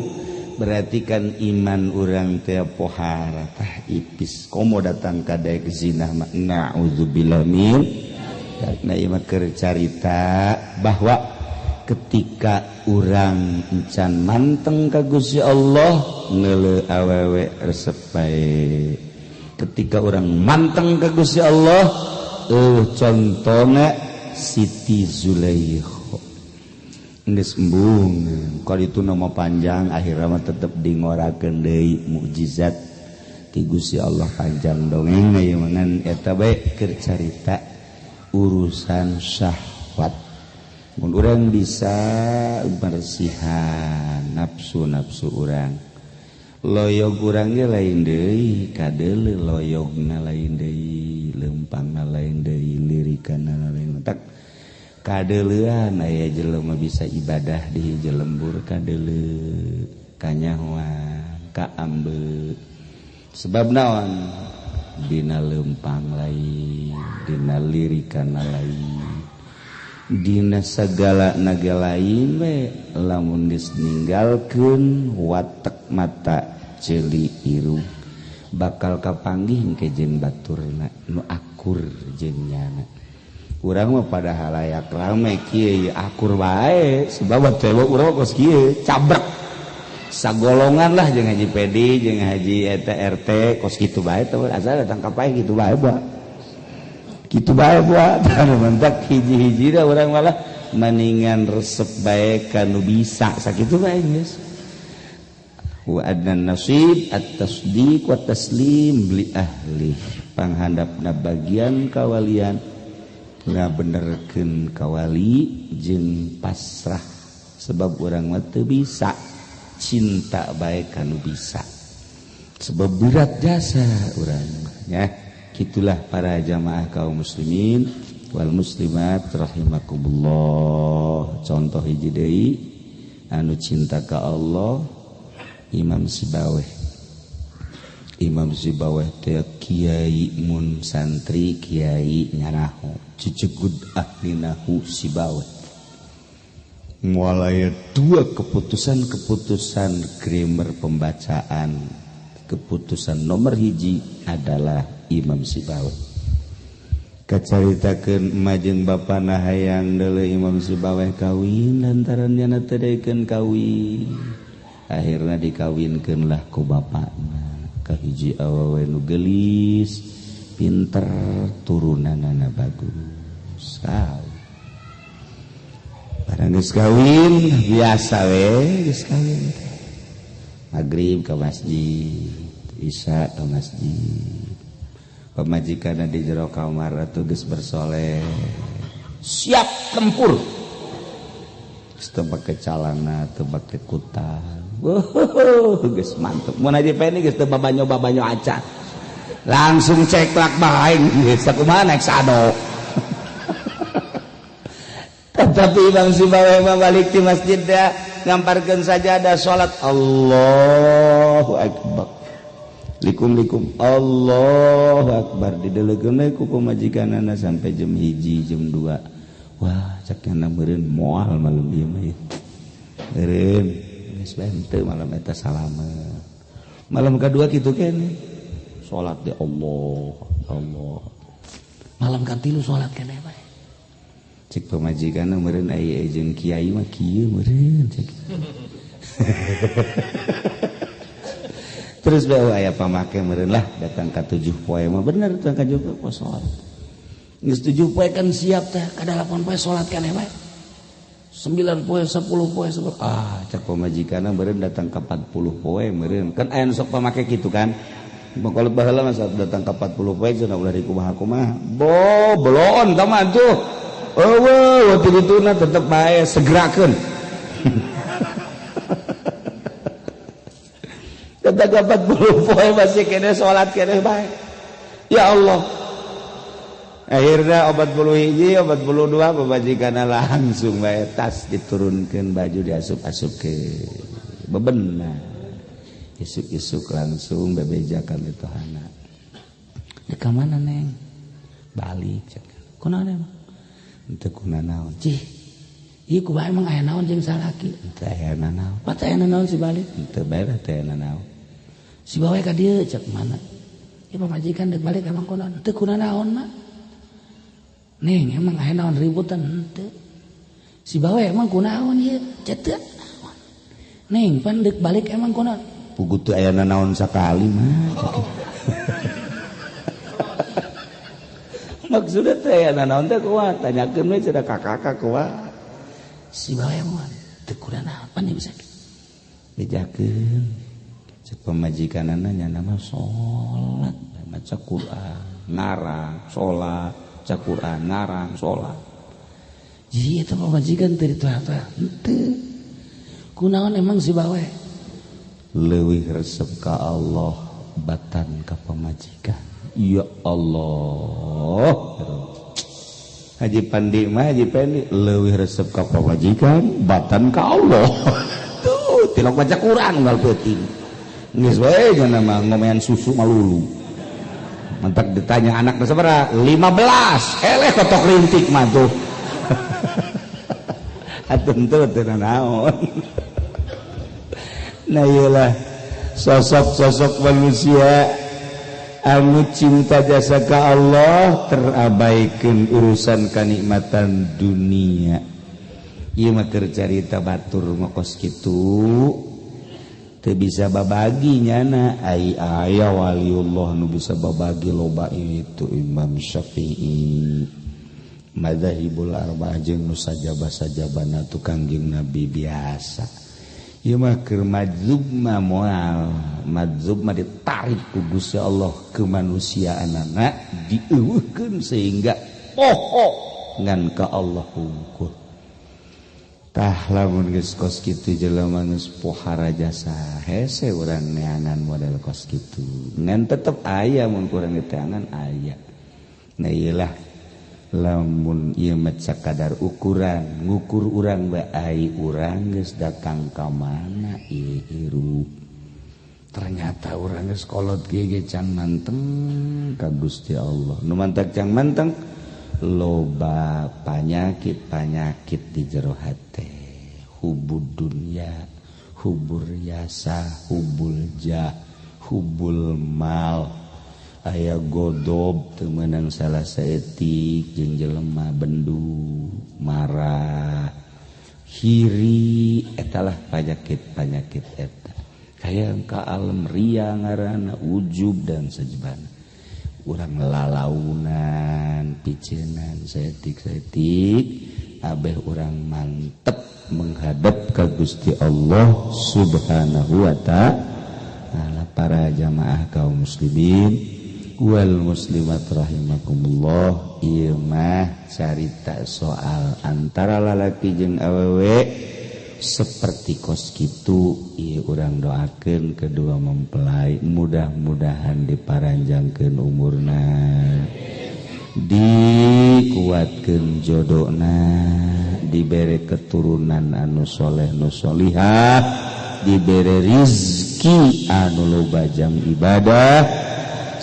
berarti kan iman urang teh pohara tah ipis komo datang ka daek zina mah naudzubillah min karna ieu mah keur carita bahwa ketika urang encan manteng ka Gusti Allah neuleuh awewe resep bae ketika urang manteng ka Gusti Allah contona Siti Zulaikha geus embung kaditu nama panjang akhirna mah tetep dingorakeun deui mukjizat ti Gusti Allah panjang dongeng ieu mah ngan eta bae keur carita urusan syahwat. Mun urang bisa bersihan nafsu-nafsu urang. Loyog urang ge lain deui, kadeuleu loyogna lain deui, leumpangna lain deui, lirikanna lain. Tak kadeuleuan aya jelema bisa ibadah di hiji lembur kadeuleu, kanyahoan, kaambeut. Sebab naon? Dina leumpang lain, dina lirikanna lain. Dina segala naga lain we lamun geus ninggalkeun watek mata ceuli irung bakal kapanggih ke jeung baturna nu akur jeung nyana. Urang mah pada halayak rame kieu akur bae sebab teh urang kos kieu cabrek sagolongan lah jeung Haji Pedi jeung Haji eta RT kos kitu bae teh asal datang ka pae kitu bae buat gitu bae buat mentak hiji-hiji dah orang malah mendingan resep bae kanu bisa sakitu bae geus. Wa adnan nasib at-tasdiq wa taslim li ahli panghandapna bagian kawalian ngabenerkeun kawali jeung pasrah sebab urang mah teu bisa cinta bae kanu bisa sebab berat jasa urang nya. Itulah para jamaah kaum muslimin wal muslimat rahimakumullah. Contoh hiji deui anu cinta ka Allah Imam Sibaweh. Imam Sibaweh teh kiai mun santri kiai nyanahu cucugud ahli nahu Sibaweh. Mulai dua keputusan grammar pembacaan. Keputusan nomor hiji adalah Imam Sibaweh. Kacaritakeun emma jeung bapana hayang deuleu Imam Sibaweh kawin lantaran nyana teu daekeun kawin. Akhirna dikawinkeunlah ku bapana ka hiji awewe nu geulis, pinter, turunanana bagus. Barang geus kawin biasa we geus kawin. Maghrib ke masjid, isya ke masjid. Pemajikanna di jero kamar atuh geus bersoleh, siap tempur. Teu pake calana, teu pake kutal. Geus mantep. Mun Haji Peni geus teu babanyo acan. Langsung ceklak bae geus sakumaha naik sado. Tetapi Imam Sibaweh balik di masjid dah ngamparkeun sajadah salat Allahu Akbar. Likum Allahu Akbar dideleukeun ku pamajikanana sampai jam 1 jam 2. Wah, cak nyana meureun moal malam ieu mah. Meureun geus benteu malam eta salamet. Malam kadua kitu keneh. Salat di Allah. Malam katilu salat keneh bae. Cik pemajikanna meureun aya jeung kiai mah kieu meureun cek. Terus bae aya pamake meureun lah datang ka 7 poe mah bener datang ka 7 poe salat. Geus 7 poe kan siap teh ka 8 poe salat keneh bae. 9 poe 10 poe cek pemajikanna meureun datang ka 40 poe meureun. Kan aya nu sok pamake kitu kan. Kalau baheula mah datang ka 40 poe cenah ulah dikumaha-kumaha. Beloon taman tuh. Waktu itu tetap baik segerakan. Kata 40 poe masih kena sholat kena baik. Ya Allah. Akhirnya 41, 42 pemajikanna langsung baik tas diturunkan baju diasup-asup ke bebenah. Isuk-isuk langsung bebejakan itu anak. Di kamana neng? Balik. Kunaon emang? Ente kuna naon cih ieu kumaha emang aya naon jeung salaki ente aya naon pat aya naon si balik ente bae teh aya naon si bawe ka dieu cek mana ieu pamajikan deuk balik emang kunaon teu kuna naon mah neng emang aya naon ributan henteu si bawe emang kunaon ieu cek teu neng pan deuk balik emang kunaon puguh teu aya naon sakali mah maksudnya teh naon teh kuat tanyakeun we cenah kakak kuat si bae mah teu kudu apa nih bisa bejakeun cek pamajikanana nya nama salat maca Quran ngarang salat maca Quran ngarang salat jadi eta pamajikan teu dituha-tuha henteu kunaon emang si bawe leuwih resep ka Allah batan ka pamajikan ya Allah Haji Pandi mah Haji Pandi leuwih resep ka pamajikan batan ka Allah tuh tilok baca Quran unggal peuting geus wae cenah mah ngomean susu malulu mentak ditanya anakna sabaraha 15 eleh kotok rintik mah tuh atuh teu naon nah iyalah sosok-sosok manusia anu cinta jasa ka Allah terabaikeun urusan kanikmatan dunia ieu mah keur carita batur ngokos kitu teu bisa babagi nyana aya waliullah nu bisa babagi loba itu Imam Syafi'i madzhabul arba'ah jeung nu sajaba-sajabana tu Kangjeng Nabi biasa ieu mah keur madzhab mah moal madzhab mah ditarik ku Gusti Allah ke manusiaanana dieuweuhkeun sehingga poho ngan ka Allah hungkul tah lamun geus kos kitu jelema geus pohara jasa hese urang neangan model kos kitu ngan tetep aya mun kurang diteangan aya nah iyalah lamun ieu mah sakadar ukuran ngukur urang bae ai urang geus datang ka mana ieu hirup ternyata urang geus kolot ge can manteng ka Gusti Allah nu mantag can manteng loba panyakit di jero hate hubud dunya hubur yasa hubul jah hubul mal aya godob teu meunang salah saeutik jeung jelema bendu marah hiri etalah panyakit eta hayang ka alam ria ngaranna ujub dan sajbana urang lalaunan picenan saeutik abeh urang mantep menghadap ka Gusti Allah Subhanahu wa ta'ala para jamaah kaum muslimin wal muslimat rahimakumullah ieu mah carita soal antara lalaki jeung awewe seperti kos kitu ieu urang doakeun kedua mempelai mudah-mudahan diparanjangkeun umurna dikuatkeun jodona dibere keturunan anu soleh nu solihah dibere rizki anu loba jam ibadah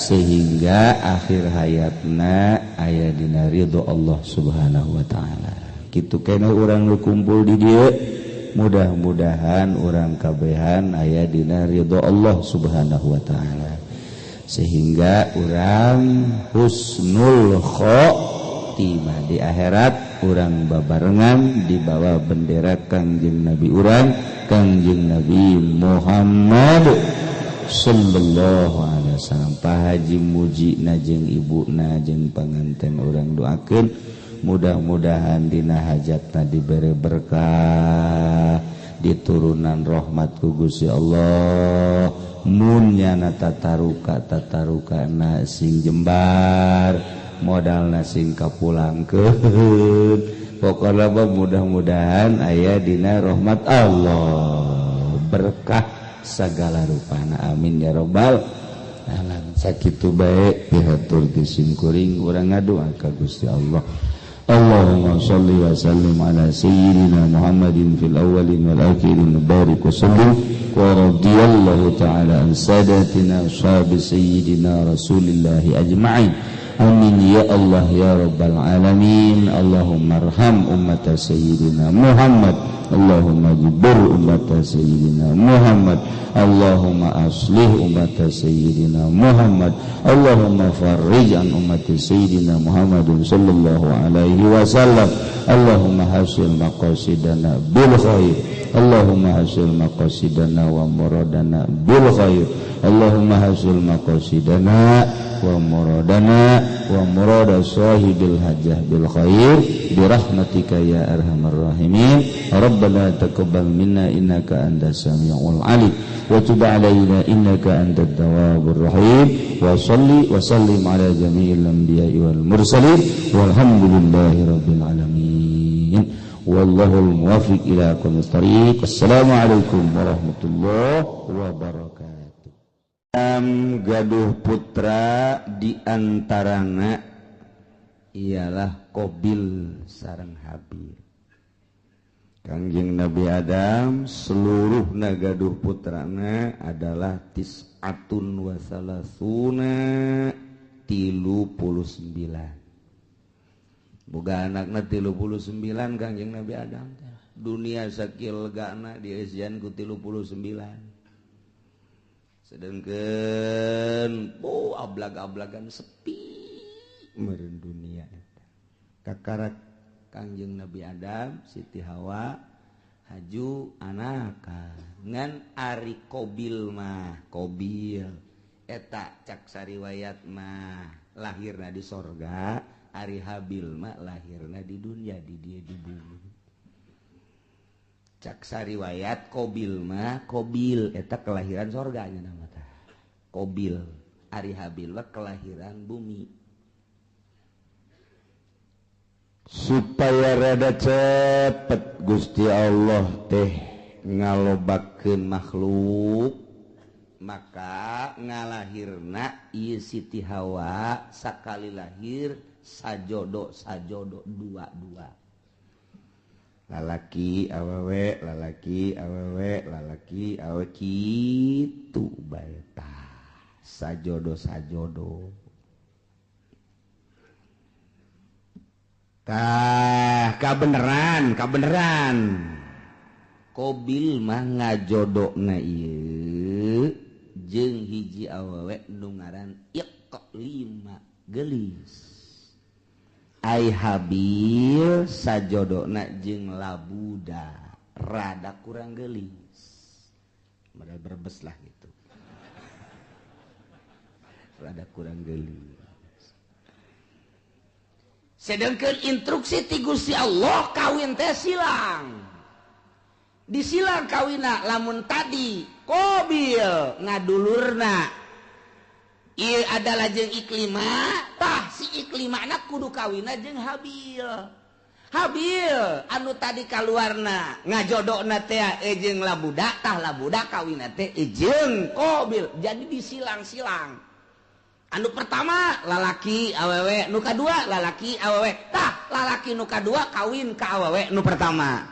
sehingga akhir hayatna aya dina ridho Allah Subhanahu wa ta'ala kitu kena urang nu kumpul di dieu mudah-mudahan urang kabehan aya dina ridho Allah Subhanahu wa ta'ala sehingga urang husnul khotimah di akhirat urang babarengan dibawa bendera Kangjeng Nabi urang Kangjeng Nabi Muhammad sallallahu alaihi wasallam Pak Haji mujina jeung ibuna jeung panganten urang doakeun mudah-mudahan dina hajatna dibere berkah diturunan rahmat ku Gusti Allah mun nyana tataruka na sing jembar modalna sing kapulangkeun pokona mudah-mudahan aya dina rahmat Allah berkah sagala rupana amin ya rabbal alamin sakitu bae dihatur sim kuring urang ngadoa ka Gusti Allah Allahumma shalli wa sallim ala sayyidina Muhammadin fil awwalin wal akhirin barik wa sallim wa radiyallahu ta'ala an sadatina ashabi sayyidina Rasulillah ajma'in amin ya Allah ya rabbal alamin Allahumma arham ummat sayyidina Muhammad Allahumma jibur ummat sayyidina Muhammad Allahumma aslih ummat sayyidina Muhammad Allahumma farrij an ummat sayyidina Muhammadin sallallahu alaihi wasallam Allahumma hasil maqasidana bil khair Allahumma hasil maqasidana wa muradana bil khair Allahumma hasil maqasidana wa muradana wa murad para sahibil hajah bil khair bi rahmatika ya arhamar rahimin. Rabbana taqabbal minna innaka antas samiul alim wa tub alaina innaka antat tawwabur rahim. Wa shalli wa sallim ala jami'il anbiya'i wal mursalin walhamdulillahi rabbil alamin. Wallahul muwaffiq ila aqwamit thariq. Assalamualaikum warahmatullahi wabarakatuh. Gaduh putra diantarana ialah Qabil sareng Habil. Kangjeng Nabi Adam seluruhna gaduh putrana adalah tis'atun wa salasuna 39. Boga anakna 39 Kangjeng Nabi Adam. Dunia sakil legana diesian ku 39. Sedengkeun ablag-ablagan sepi meureun dunia eta. Kakarak Kangjeng Nabi Adam, Siti Hawa, haju anakan ngan ari Qabil mah Qabil eta cak sariwayat mah lahirna di sorga, ari Habil mah lahirna di dunia di dieu di bumi. Cak sariwayat Qabil mah Qabil eta kelahiran sorganya nama tah. Qabil ari Habil mah kelahiran bumi. Supaya rada cepet Gusti Allah teh ngalobakeun makhluk, maka ngalahirna ieu Siti Hawa sakali lahir sajodo dua-dua. Lalaki awewe lalaki awewe lalaki awe kitu bae tah sajodo tah kabeneran Qabil mah ngajodona ieu jeung hiji awewe nu ngaran Iqlima geulis. Ai Habil sajodona jeung Labuda rada kurang geulis. Modal berbes lah gitu. Rada kurang geulis. Sedangkan instruksi ti Gusti Allah kawin teh silang. Disilang kawina lamun tadi Qabil ngadulurna ieu adalah jeung Iklimah, tah si Iklimah anak kudu kawina jeung Habil. Habil anu tadi kaluarna ngajodona teh jeung Labuda, tah Labuda kawina teh jeung Qabil. Jadi disilang-silang. Anu pertama lalaki awewe, nu kadua lalaki awewe. Tah lalaki nu kadua kawin ka awewe nu pertama.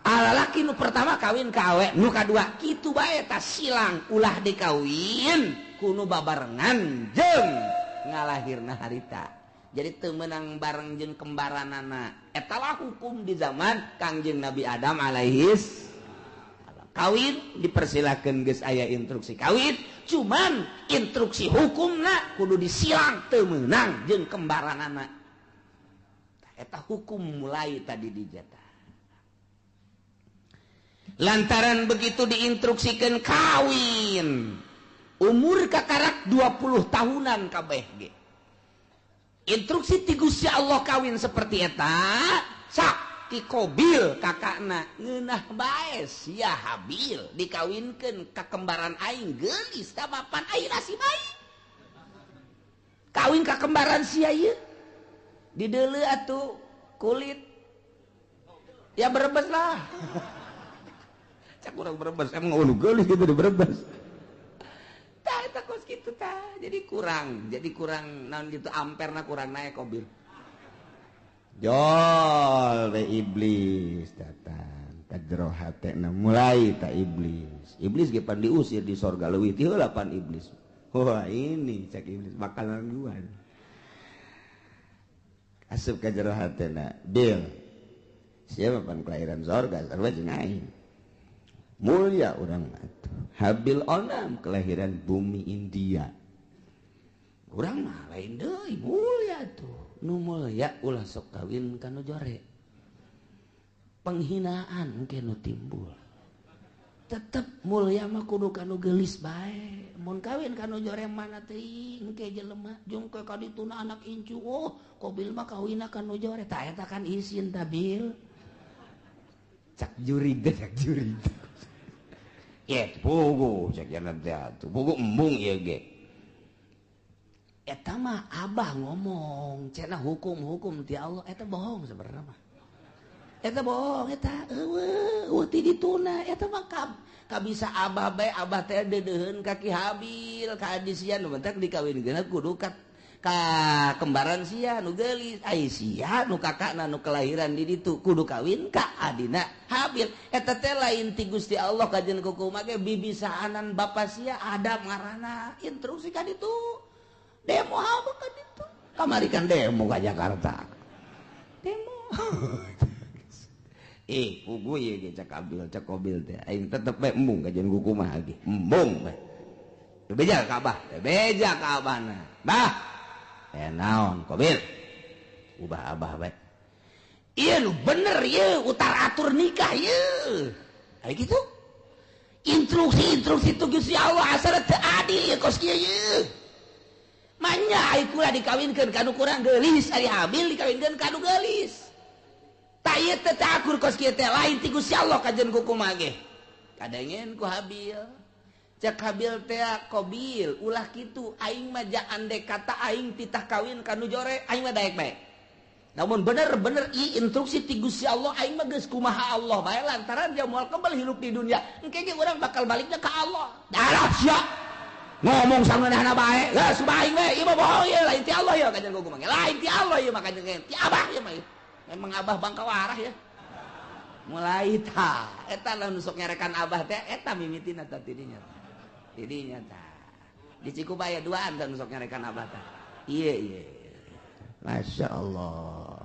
Lalaki nu pertama kawin ka awewe nu kadua. Kitu bae tah silang ulah dikawin kuno babarengan jeung ngalahirna harita. Jadi teu meunang bareng jeung kembaranana. Eta lah hukum di zaman Kangjeng Nabi Adam alaihis. Kawin dipersilakeun geus aya instruksi kawin, cuman instruksi hukumna kudu disilang teu meunang jeung kembaranana. Eta hukum mulai tadi dijata. Lantaran begitu diinstruksikan kawin. Umur kakarak 20 tahunan kabeh ge. Instruksi ti Gusti Allah kawin seperti eta, sak ti Qabil kakakna ngeunah bae sia Habil dikawinkeun ka kembaran aing geulis ka mapan ayeuna si bae. Kawin ka kembaran sia ieu. Dideuleu atuh kulit. Ya berebes lah. Cak urang berebes, emang ulu geulis gitu di berebes. Tah eta kos kitu tah. Jadi kurang naon gitu amperna kurang naik Qabil. Jol we iblis datang ka jero hatena mulai ta iblis. Iblis ge pan diusir di sorga leuwih ti heula pan iblis. Wah ini cak iblis bakalan gua. Asup ka jero hatena, Bil. Siapa pan kelahiran sorga sarua jeung aing. Mulia urang atuh. Habil onam kelahiran bumi India. Urang mah lain deui mulia tuh. Nu mulia ulah sok kawin kana jore. Penghinaan engke nu timbul. tetep mulia mah kudu kanu geulis bae. Mun kawin kanu joreng mana teuing engke jelema jeung ke kadituna anak incu. Oh, Kobil mah kawinna kanu joreng. Tah eta kan isin tah Bil. Cak jurig teh cak jurig. Pugu cak yana teh atuh. Pugu embung ieu ge. Eta mah Abah ngomong, cenah hukum-hukum ti Allah eta bohong sebenarnya mah. Eta bohong eta eueuh ti dituna eta mah kabisa Abah bae Abah teh deudeuheun ka Ki Habil ka adi sia nu mentek dikawinkeun kudu ka kembaran sia nu geulis ai sia nu kakakna nu kelahiran di ditu kudu kawin ka adina Habil eta teh lain ti Gusti Allah kajen kukumaha ge bibisaanan bapa sia Adam ngaranna instruksi ka ditu demo habuk ka ditu kamari kan demo ka Jakarta demo pugu ieu ge cak Kobil teh aing tetep bae embung kajian kumaha ge embung bae beja ka Abahna bah naon Kobil ubah Abah bae ieu nu bener ieu utar atur nikah ieu aya kitu instruksi tu Gusti Allah asal teu adil kos kieu ieu manya ai kula dikawinkeun kanu kurang geulis ari Habil dikawinkeun kanu geulis tak ieu teh akur kos kieu teh lain ti Gusti Allah kajen kukumaha ge kadengen ku Habil cek Habil teh Kobil ulah kitu aing mah ja andai kata aing titah kawin kanu jore aing mah daek bae namun bener-bener ieu instruksi ti Gusti Allah aing mah geus kumaha Allah bae lantaran dia moal kembali hidup di dunia engke ge urang bakal baliknya ka Allah darah sia ngomong sangeunahna bae geus bae we ieu mah bohong ieu lain ti Allah ya kajen kukumaha lain ti Allah ieu mah kajen ti Abah ieu mah emang Abah bangka warah ya mulai ta eta lamun sok nyerekan Abah teh eta mimitina tah tidinya tah di Cikubaya duaan tah sok nyerekan Abah tah iya Masya Allah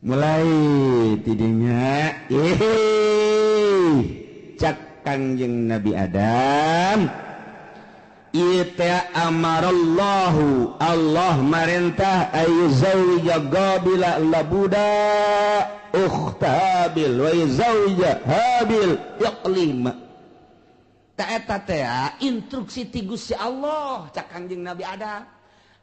mulai tidinya cak Kangjeng Nabi Adam ita amarallahu Allah marintah ayu zawja Qabila labuda ukhtabil wa zawja Habil yaqlima ta eta teh instruksi ti Gusti Allah cak Kangjeng Nabi Adam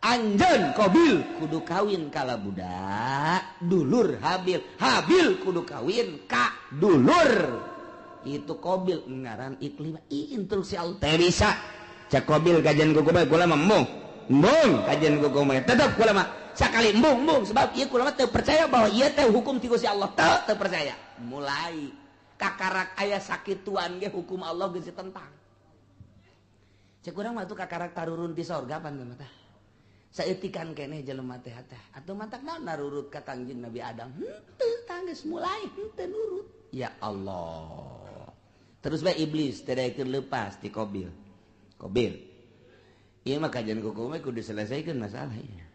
anjeun Qabil kudu kawin ka labuda dulur Habil kudu kawin ka dulur itu Qabil ngaran Iklima instruksi Allah teh bisa cak Qabil kajian kukumaha kula mah embung kajian kukumaha tetep kula mah sakali embung sebab ieu kula mah teu percaya bahwa ieu teh hukum ti Gusti Allah teu percaya mulai kakarak aya sakituan ge hukum Allah geus ditentang cek urang mah tuh kakarak tarurun ti sorga pan teh saeutikan keneh jelema teh atuh mantak naon narurut ka Kangjeng Nabi Adam henteu tanggeus mulai henteu nurut ya Allah terus bae iblis teh daekeun leupas ti Qabil ieu mah kajian kukumaha kudu selesaikeun masalah ieu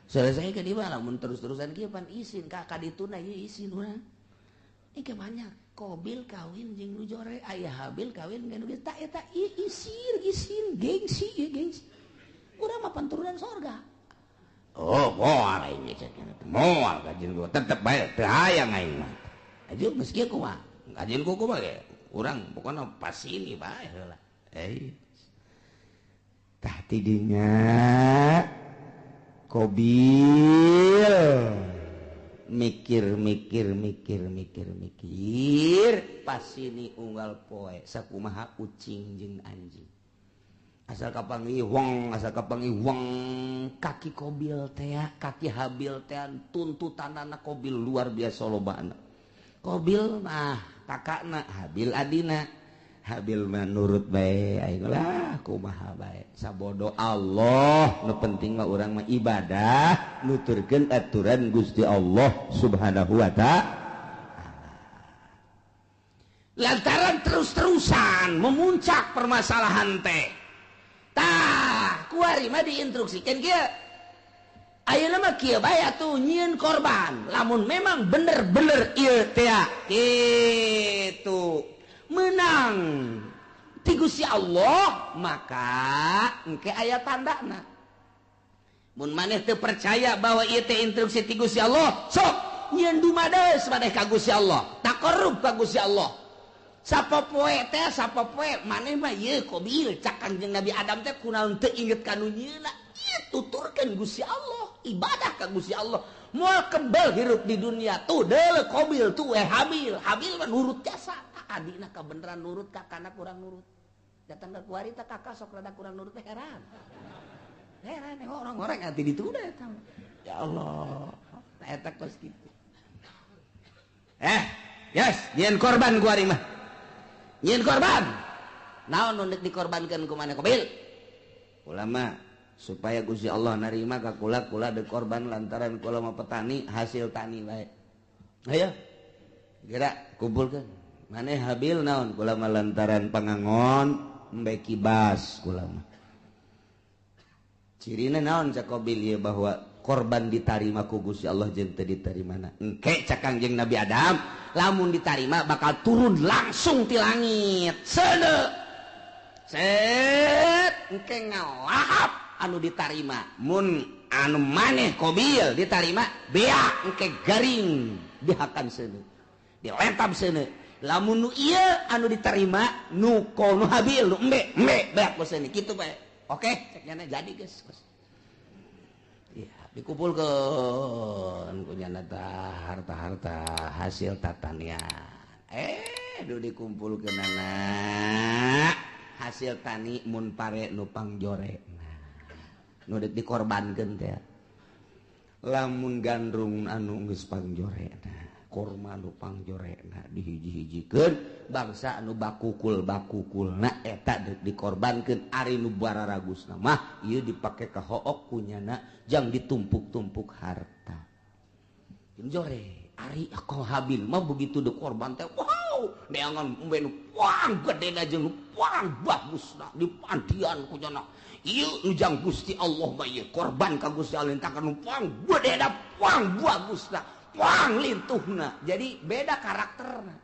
selesaikeun ieu mah lamun terus-terusan kieu pan isin ka kadituna ieu isin urang engke banyak Qabil kawin jeung nu jore aya Habil kawin jeung nu geus tah eta isin gengsi ieu gengsi urang mah panturunan sorga oh moal ini moal kajian gua tetep bae teu hayang aing mah ajeun geus kieu kumaha kajian kukumaha ge urang pokona pas ini bae heula tah tidinya Qabil mikir pas ini unggal poe sakumaha ucing jeung anjing asal kapangiwang kaki Qabil teh kaki Habil teh tuntutanana Qabil luar biasa lobana Qabil mah kakakna Habil adina Habil mah nurut bae aing lah kumaha bae sabodo Allah nu penting mah urang mah ibadah nuturkeun aturan Gusti Allah Subhanahu wa ta'ala lantaran terus-terusan memuncak permasalahan teh tah kuari mah diinstruksikeun kieu ayeuna mah kieu bae atuh nyieun korban lamun memang bener-bener ieu teh kitu menang ti Gusti Allah maka engke aya tandana mun maneh teu percaya bahwa ieu teh instruksi ti Gusti Allah sok nyieun dumades maneh ka Gusti Allah taqarrub ka Gusti Allah sapopoe teh sapopoe maneh mah ieu Qabil cak Kangjeng Nabi Adam teh kunaon teu inget ka nu nyieuna ieu tuturkeun Gusti Allah ibadah ka Gusti Allah moal kebal hirup di dunia tuh deuleu Qabil tuh Habil mah nurut jasa adina kabeneran nurut kakana kurang nurut datang ka kuari teh kakak sok rada kurang nurut teh heran orang-orang ati dituda eta ya Allah eta kos kitu yes nyen korban kuari mah nyin korban naon nu dikorbankeun ku maneh Qabil ulama supaya Gusti Allah narima ka kula dikorban lantaran kula mah petani hasil tani bae ayo gerak kumpulkeun maneh Habil naon kula mah lantaran pangangon embe kibas kula mah cirina naon cak Qabil ieu bahwa korban ditarima ku Gusti Allah jeung teu ditarimana engke cak Kangjeng Nabi Adam lamun ditarima bakal turun langsung ti langit seuneu set engke ngalahap anu ditarima mun anu maneh Qabil ditarima bea engke garing dihakan seuneu dilentam seuneu lamun nu ieu anu ditarima nu kono Habil nu embe beak ku seuneu kitu bae oke cek nyana jadi geus dikumpulkan kunyana harta-harta hasil tatanian nu dikumpulkeun anak hasil tani mun pare nu pangjorena nu dikorbankeun teh lamun gandrung anu geus pangjorena kurma nu pangjorena dihiji-hijikeun bangsa anu bakukulna eta dikorbankeun ari nu bararagusna mah ieu dipake ka hook kunyana jang ditumpuk-tumpuk harta jore ari akal Habil mah begitu dikorban teh wow neangan umbe nu puang gedena jeung nu puang bagusna dipandian kunyana ieu nu jang Gusti Allah mah ieu korban ka Gusti Allah tah nu puang gedena puang bagusna puang lintuhna jadi beda karakterna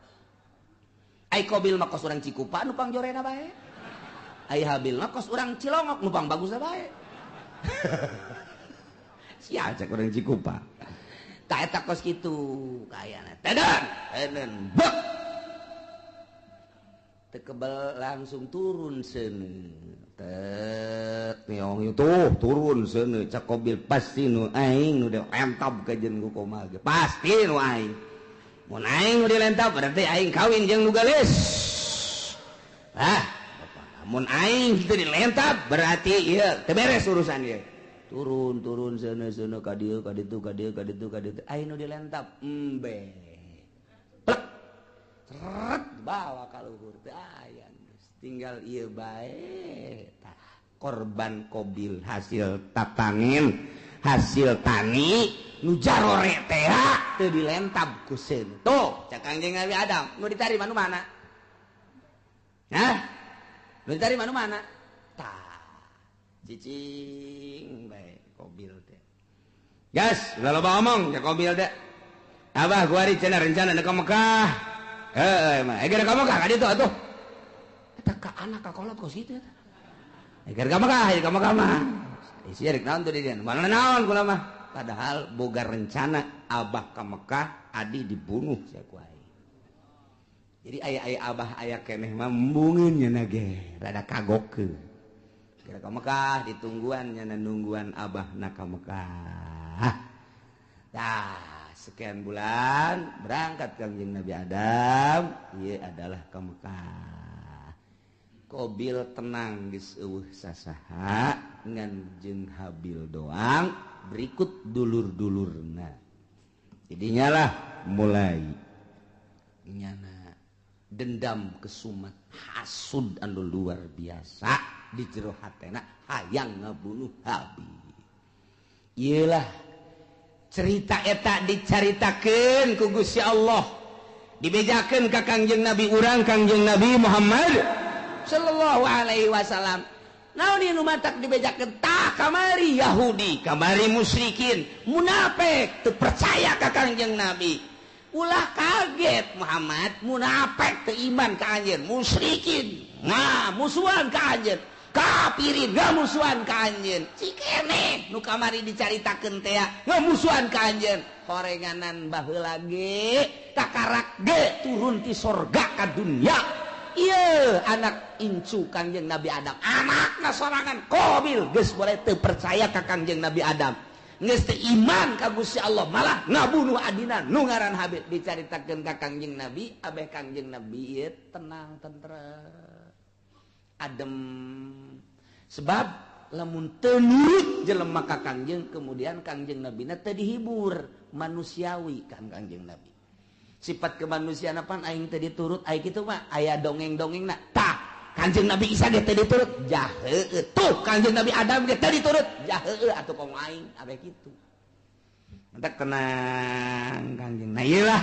ai Qabil mah kos urang Cikupa nu pangjorena bae ai Habil mah kos urang Cilongok nu pang bagusna bae sia cek urang Cikupa tah eta kos kitu kayana teden bek teu kebal langsung turun seuneu neong itu turun seuneu cak Qabil pasti nu aing nu dilentab ka jeung ku komaha ge pasti nu aing mun aing nu dilentab berarti aing kawin jeung nu gelis mun aing teu dilentab berarti ieu teu beres urusan ieu turun seuneu ka dieu ka ditu aing nu dilentab embe plek seret bawa ka luhur teh aya tinggal ieu bae korban Qabil hasil tatangin hasil tani nu jarore teh teu dilentab ku seuneu tuh cak Kangjeng Nabi Adam nu ditarima nu mana nu ditarima nu mana tah cicing bae Qabil teh gas udah loba ngomong cak Qabil teh abah gua ari cenah rencana ka Mekah mah eger ka Mekah ka ditu atuh eta ka anak ka kolot kos kitu eta eger ka Mekah mah isi rek naon tuh di dieu mana naon kula mah padahal boga rencana abah ka Mekah adi dibunuh sia ku aing jadi aya abah aya keneh mah embungeun nya ge rada kagokeun eger ka Mekah ditungguan nya nungguan abah na ka Mekah dah sekian bulan berangkat Kangjeng Nabi Adam ieu adalah ka Mekah Qabil tenang geus eueuh sasaha ngan jeung Habil doang berikut dulur-dulurna jadinya lah mulai nyana dendam kesumat hasud anu luar biasa di jero hatena hayang ngabunuh Habil ieu lah cerita eta dicaritakeun ku Gusti Allah dibejakeun ka Kangjeng Nabi urang Kangjeng Nabi Muhammad sallallahu alaihi wasallam naon ieu nu matak dibejakeun tah kamari Yahudi kamari musyrikin munafik teu percaya ka Kangjeng Nabi ulah kaget Muhammad munafik teu iman ka anjeun musyrikin musuhan ka anjeun kafirin ngamusuhan ka anjeun cikene nu kamari dicaritakeun teh ngamusuhan ka anjeun horenganan baheula ge takarak ge turun ti sorga ka dunya. Iya anak incu Kangjeng Nabi Adam, anakna sorangan Qabil geus boleh teu percaya ka Kangjeng Nabi Adam, geus teu iman ka Gusti Allah, malah ngabunuh adina nu ngaran Habil. Dicaritakeun ka Kangjeng Nabi, abeh Kangjeng Nabi ieu tenang tentrem adem, sebab lamun teu nurut jelema ka Kangjeng, kemudian Kangjeng Nabi na teu dihibur, manusiawi kan Kangjeng Nabi. Sifat kemanusiaan apa aing teh diturut aya kitu mah aya dongeng-dongengna. Tah, Kanjeng Nabi Isa ge teh diturut, jaheueuh. Tuh, Kanjeng Nabi Adam ge teh diturut, jaheueuh atuh kong aing ame kitu. Entek tenang Kanjeng. Nah iyalah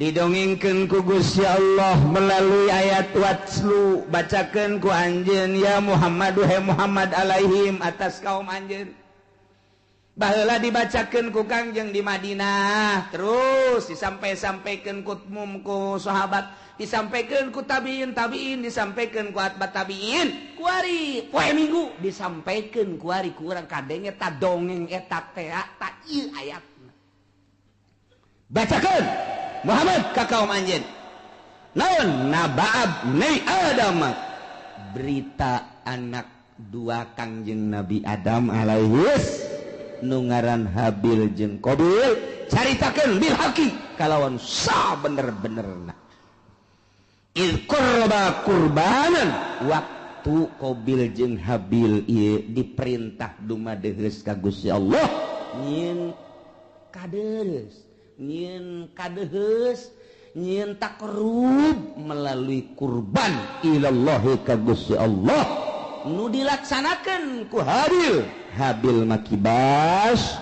didongengkeun ku Gusti Allah melalui ayat watslu, bacakeun ku anjeun ya Muhammad, he Muhammad alaihim atas kaum anjeun. Baheula dibacakeun ku Kangjeng di Madinah, terus disampai-sampaikeun ku umum ku sahabat, disampaikeun ku tabiin, disampaikeun ku atbat tabiin, ku ari poe Minggu disampaikeun ku ari ku urang kadenge ta dongeng eta teh ta ieu ayatna. Bacakeun Muhammad ka kaum anjeun. Naon naba'ab ni Adam, berita anak dua Kangjeng Nabi Adam alaihis nu ngaran Habil jeung Qabil, caritakeun bil haqi kalawan sa bener-benerna. Il qurba qurbanan, waktu Qabil jeung Habil ieu diperintah dumadeheus ka Gusti Allah nyieun kadeus, nyieun kadeheus, nyieun takrub melalui kurban ilallahi ka Gusti Allah nu dilaksanakeun ku Habil. Habil makibas,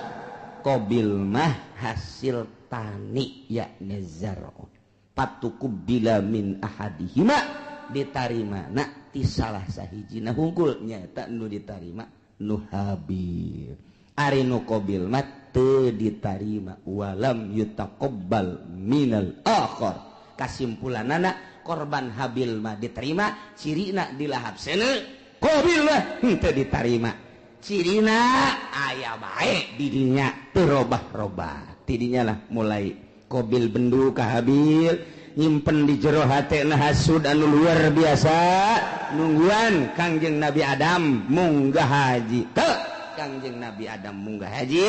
Qabil mah hasil tani yakni zar'u. Patukubila min ahadihima, ditarima na ti salah sahijina hungkul nyata nu ditarima nu Habil. Ari nu Qabil mah teu ditarima walam yutaqabbal minal akhar. Kasimpulanana korban Habil mah diterima, cirina dilahap seuneu, Qabil mah teu ditarima. Cirina aya bae didinya terobah-robah, tidinya lah mulai Qabil bendu ka Habil, nyimpen di jero hatena hasud anu luar biasa, nungguan Kangjeng Nabi Adam munggah haji. Teu Kangjeng Nabi Adam munggah haji,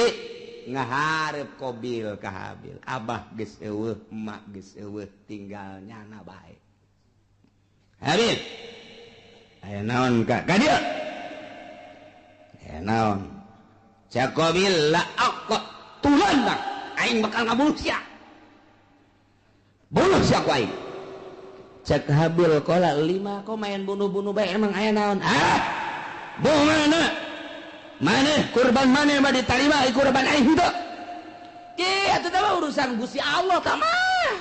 ngaharep Qabil ka Habil, abah geus eueuh, emak geus eueuh, tinggal nyana bae. Habil aya naon ka dieu? Naon cak Qabil la aqqa tulan bang aing bakal ngabunuh sia, bunuh sia ku aing. Cak Habil qala 5 kok main bunuh-bunuh bae emang aya naon? Bagaimana mana kurban mana mah ditarima kurban aing henteu atuh teh urusan Gusti Allah tah mah.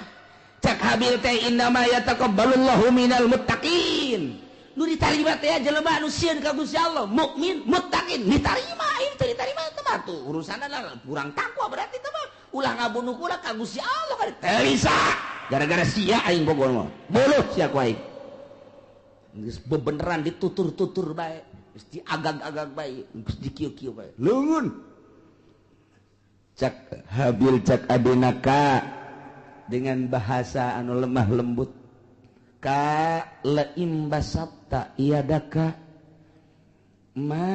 Cak Habil teh innama yataqabbalullahu minal muttaqin, nu ditarima teh jelema anu sieun ka Gusti Allah, mukmin, muttaqin, ditarima, ini teh ditarima teh mah tuh urusanna kurang takwa berarti teh mah ulah ngabunuh kula ka Gusti Allah kan teu bisa. Gara-gara sia aing bogoh mah. Buluh sia ku aing. Geus bebeneran ditutur-tutur bae, geus diagag-agag bae, geus dikieu-kieu bae. Leungeun. Cak Habil cak adenaka dengan bahasa anu lemah lembut. Ka la imbasatta iyadaka ma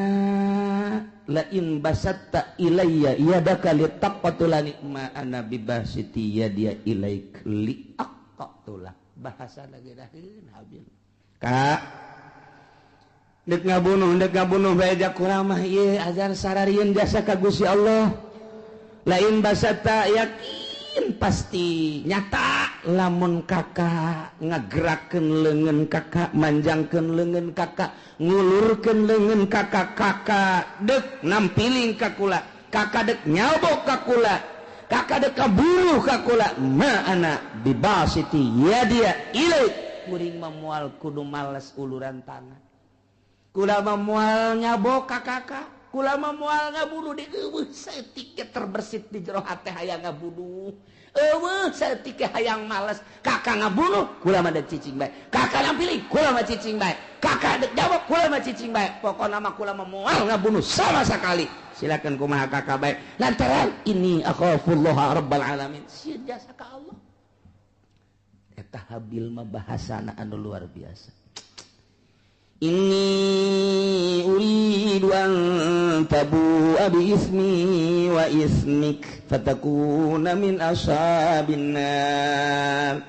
la imbasatta ilayya iyadaka li taqatulani ma ana bibasiti yadiya ilaik li aqatulak. Bahasa lagi daheun Habil ka deuk ngabunuh bae jak urang mah ieu azan sararieun jasa ka Gusti Allah. Lain basatta yakin pasti nyata lamun kakak ngagerakeun leungeun kakak, manjangkeun leungeun kakak, ngulurkeun leungeun kakak, deuk nampiling ka kula, kakak deuk nyabok ka kula, kakak deuk kabunuh ka kula, ma ana bibasiti yadiya ilaik. Kuring mah moal kudu males uluran tangan, kula mah moal nyabok ka kakak, kula mah moal ngabunuh di eueuh saeutik terbersit di jero hate hayang ngabunuh. Eueuh saeutik hayang males kakak ngabunuh, kula mah deuk cicing bae, kakak nampilih kula mah cicing bae, kakak deuk jawab kula mah cicing bae, pokona mah kula mah moal ngabunuh sama sakali. Silakan kumaha kakak bae lantaran ini akhafullah rabbal alamin, sieun jasa ka Allah. eta Habil mah bahasana anu luar biasa. Inni uridu an tabu abi ismi wa ismik fatakuna min ashabin nar.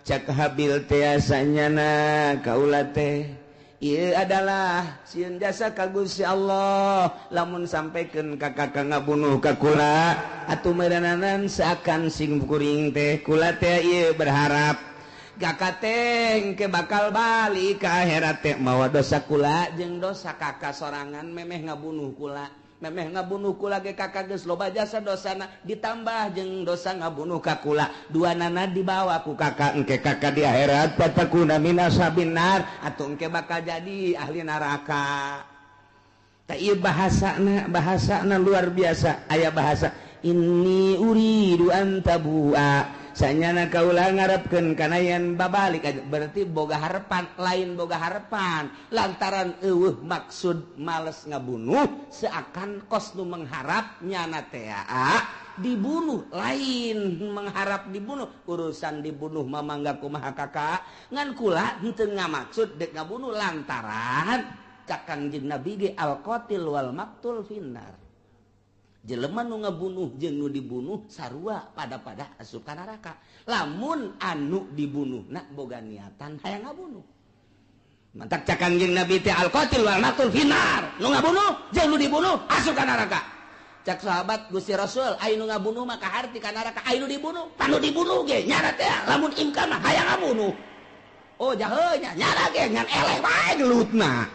Cak Habil teh asanya na kaula teh ieu adalah sieun jasa ka Gusti Allah lamun sampekeun ka kakak ngabunuh ka kula atuh meureunanan seakan sing kuring teh kula teh ieu berharap kakak teh ke bakal balik ka akhirat teh mawa dosa kula jeung dosa kakak sorangan memeh ngabunuh kula ge kakak geus loba jasa dosana ditambah jeung dosa ngabunuh ka kula duanana dibawa ku kakak engke kakak di akhirat fatakuna min ashabin nar atuh engke bakal jadi ahli neraka. Ta ieu bahasana luar biasa aya bahasa inni uridu an tabua sanyana kaula ngarepkeun kana yen babalik berarti boga harepan lain boga harepan lantaran eueuh maksud males ngabunuh seakan kos nu mengharap nyana teh dibunuh lain mengharap dibunuh urusan dibunuh mah mangga kumaha kakak ngan kula henteu ngamaksud dek ngabunuh lantaran cak Kangjeng Nabi ge al qatil wal maqtul finnar. Jelema nu ngabunuh jeung nu dibunuh sarua pada asup ka neraka. Lamun anu dibunuhna boga niatan hayang ngabunuh. Mantak cak Kangjeng Nabi teh al-qatil wal maqtul finnar. Nu ngabunuh jeung nu dibunuh asup ka neraka. Cak sahabat Gusti Rasul, aya nu ngabunuh mah kaharti ka neraka, aya nu dibunuh, panu dibunuh ge nyana teh lamun imkan mah hayang ngabunuh. Oh jaheuh nya nyana ge ngan eleh bae gelutna.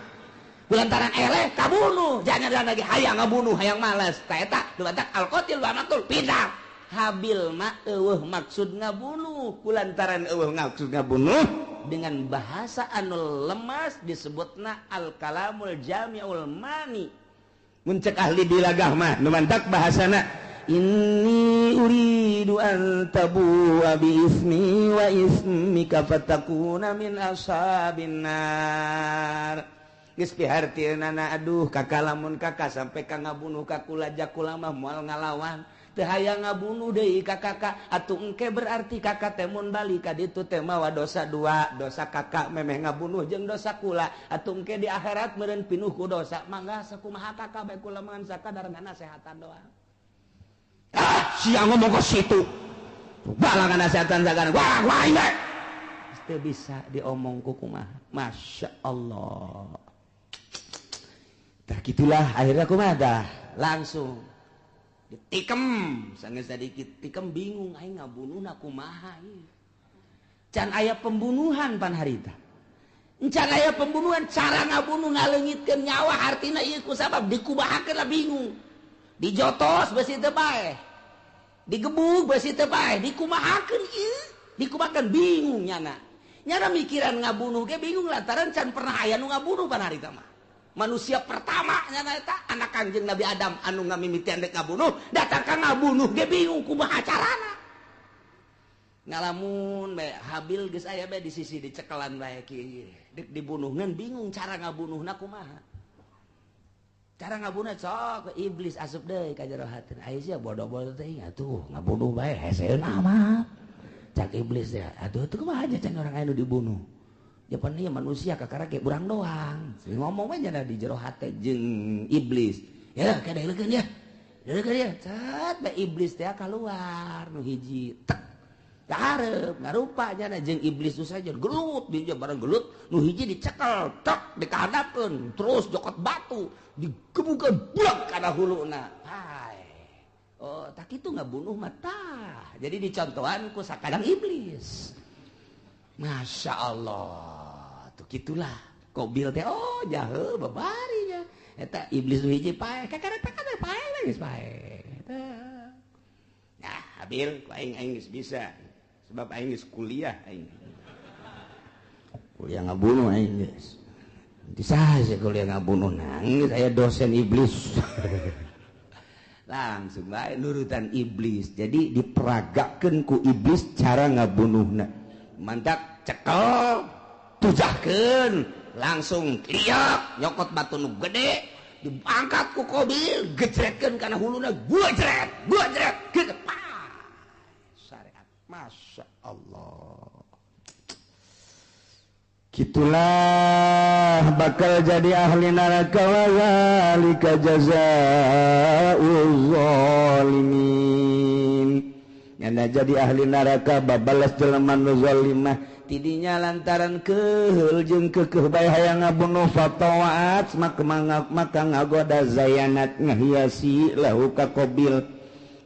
Lantaran eleh kabunuh jangan lagi hayang ngabunuh hayang malas ta eta dumadak al-qatil wa maqtul pindah Habil mah eueuh maksud ngabunuh kulantaran eueuh maksud ngabunuh dengan bahasa anu lemas disebutna al-kalamul jami'ul mani mun cek ahli dilagah mah dumadak bahasana inni uridu an tabu bi ismi wa ismika fatakuna min ashabin nar. Geus pihartieunana aduh kakak lamun kakak sampai ka ngabunuh ka kula jakula mah moal ngalawan teu hayang ngabunuh deui ka kakak atuh engke berarti kakak teh mun bali ka ditu teh mawa dosa dua dosa kakak memeh ngabunuh jeung dosa kula atuh engke di akhirat meureun pinuh ku dosa mangga sakumaha kakak bae kula mangan sakadarna nasehatan doang sia ngomong ka situ balangan nasehatan sakana wah ini teu bisa diomong ku kumaha masya Allah. Tah gitulah akhirnya kumaha dah langsung ditikem sanggeus sadikit tikem bingung aing ngabunuhna kumaha ieu. Can aya pembunuhan pan harita. Encan aya pembunuhan cara ngabunuh ngaleungitkeun nyawa artina ieu kusabab dikumahakeun lah bingung. Dijotos besi teu bae. Digebug besi teu bae, dikumahakeun ieu, dikumahakeun bingung nyana. Nyana mikiran ngabunuh ge bingung lantaran can pernah aya nu ngabunuh pan harita mah. Manusia pertama nyana eta anak Kangjeng Nabi Adam anu ngamimitian dek ngabunuh datang ka ngabunuh ge bingung kumaha carana. Ngalamun bae Habil geus aya bae di sisi dicekelan bae kieu dek dibunuhkeun bingung cara ngabunuhna kumaha. Cara ngabunuh sok iblis asup deui ka jero hateun. Aya sia bodoh-bodoh teh atuh ngabunuh bae heseun amat. Cak iblis ya, aduh itu kumaha aja can orang anu dibunuh. Japan ieu manusia kakara ke urang doang. Ngomong aja di jero hate jeung iblis. Ya kadeulekeun ya. Deulekeun ya. Cat bae iblis teh keluar nu hiji. Tek. Hareup ngarupa nya jeung iblis tu saja gelut di bareng gelut nu hiji dicekel tek dikahadapkeun terus jokot batu digebukeun blek kana huluna. Hai. Oh, tak itu ngabunuh mata. Jadi dicontohan ku sakadang iblis. Masya Allah, tuh gitulah. Kobil teh oh jaheuh babarinya. Eta iblis nu hiji pae, kakana pae geus pae. Nah, Habil ku aing geus bisa. Sebab aing geus kuliah aing. Kuliah ngabunuh aing geus. Bisa sih kuliah ngabunuh nangis aya dosen iblis. Langsung bae nurutan iblis. Jadi diperagakeun ku iblis cara ngabunuhna. Mantak cekel tujahkeun langsung liak nyokot batu nu gede diangkat ku kobil gecretkeun kana huluna gua jret gitu syariat masya Allah gitulah bakal jadi ahli neraka wa zalika jazaa'ul zalimin. Nyana jadi ahli neraka babalas jelema nu zalimah tidinya lantaran keheul jeung keukeuh bae hayang ngabunuh fatawaat maka ngagoda zayanat ngahiasi lahu ka Qabil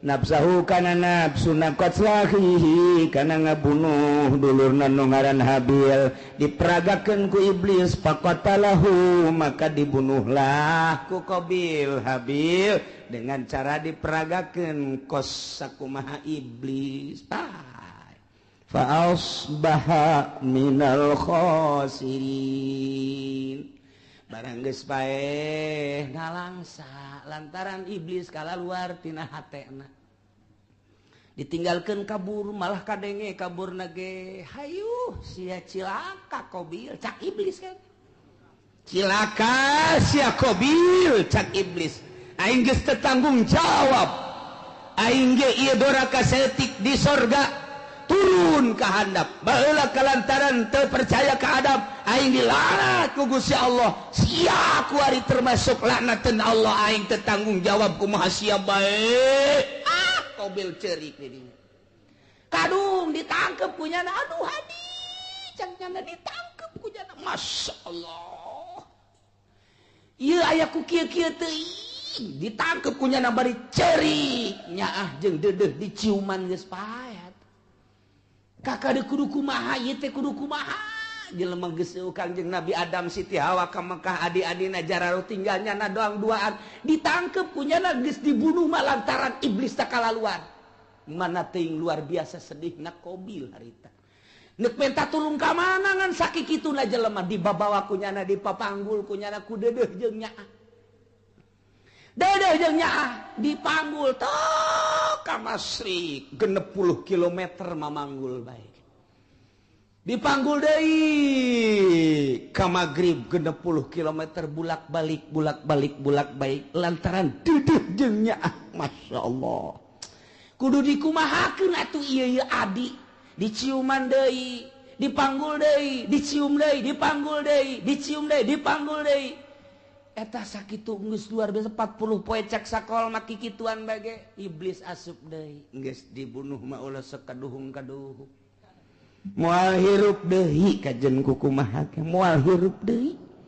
nafsahu kana nafsu naqatslahi kana ngabunuh dulurna nu ngaran Habil diperagakeun ku iblis faqatalahu maka dibunuhlah ku Qabil Habil dengan cara diperagakeun kos sakumaha iblis fa asbaha minal khasirin barang geus bae nalangsa lantaran iblis kalaluar tina hatena ditinggalkeun kabur malah kadenge kaburna ge hayu sia cilaka Qabil cak iblis kan cilaka sia Qabil cak iblis aing geus teu tanggung jawab aing ge ieu doraka setik di sorga turun ke handap baheula kalantaran teu percaya ke adab aing dilaknat ku Gusti Allah sia ku ari termasuk laknateun Allah aing teu tanggung jawab kumaha sia bae Qabil ceurik di dinya kadung ditangkep ku nyana aduh hadi cang nyana ditangkep ku nyana masyaallah ieu aya ku kieu-kieu teuing ditangkep ku nyana bari ceurik nyaah jeung deudeuh diciuman geus paet kakak kudu kumaha ieu teh kudu kumaha jelema geus Kangjeng Nabi Adam Siti Hawa ka Mekah adi-adina jararo tinggalnya na doang duaan ditangkep kunyana geus dibunuh mah lantaran iblis tak kalaluan mana teuing luar biasa sedihna Qabil harita neuk minta tulung ka mana ngan sakikituna jelema dibabawa kunyana dipapanggul kunyana ku deudeuh jeung nyaah deudeuh jeung nyaah dipanggul tok ka Masrik 60 kilometer mamanggul baik dipanggul deui ka Magrib 60 kilometer bulak-balik lantaran deudeuh jeung nyaah masyaallah kudu dikumahakeun atuh ieu adi diciuman deui dipanggul deui dicium deui dipanggul deui dicium deui dipanggul deui eta sakitu geus luar biasa 40 poe cak sakol maki kituan bage iblis asup deui geus dibunuh mah ulah sakaduhung-kaduhung moal hirup deui kajen kukumaha moal hirup deui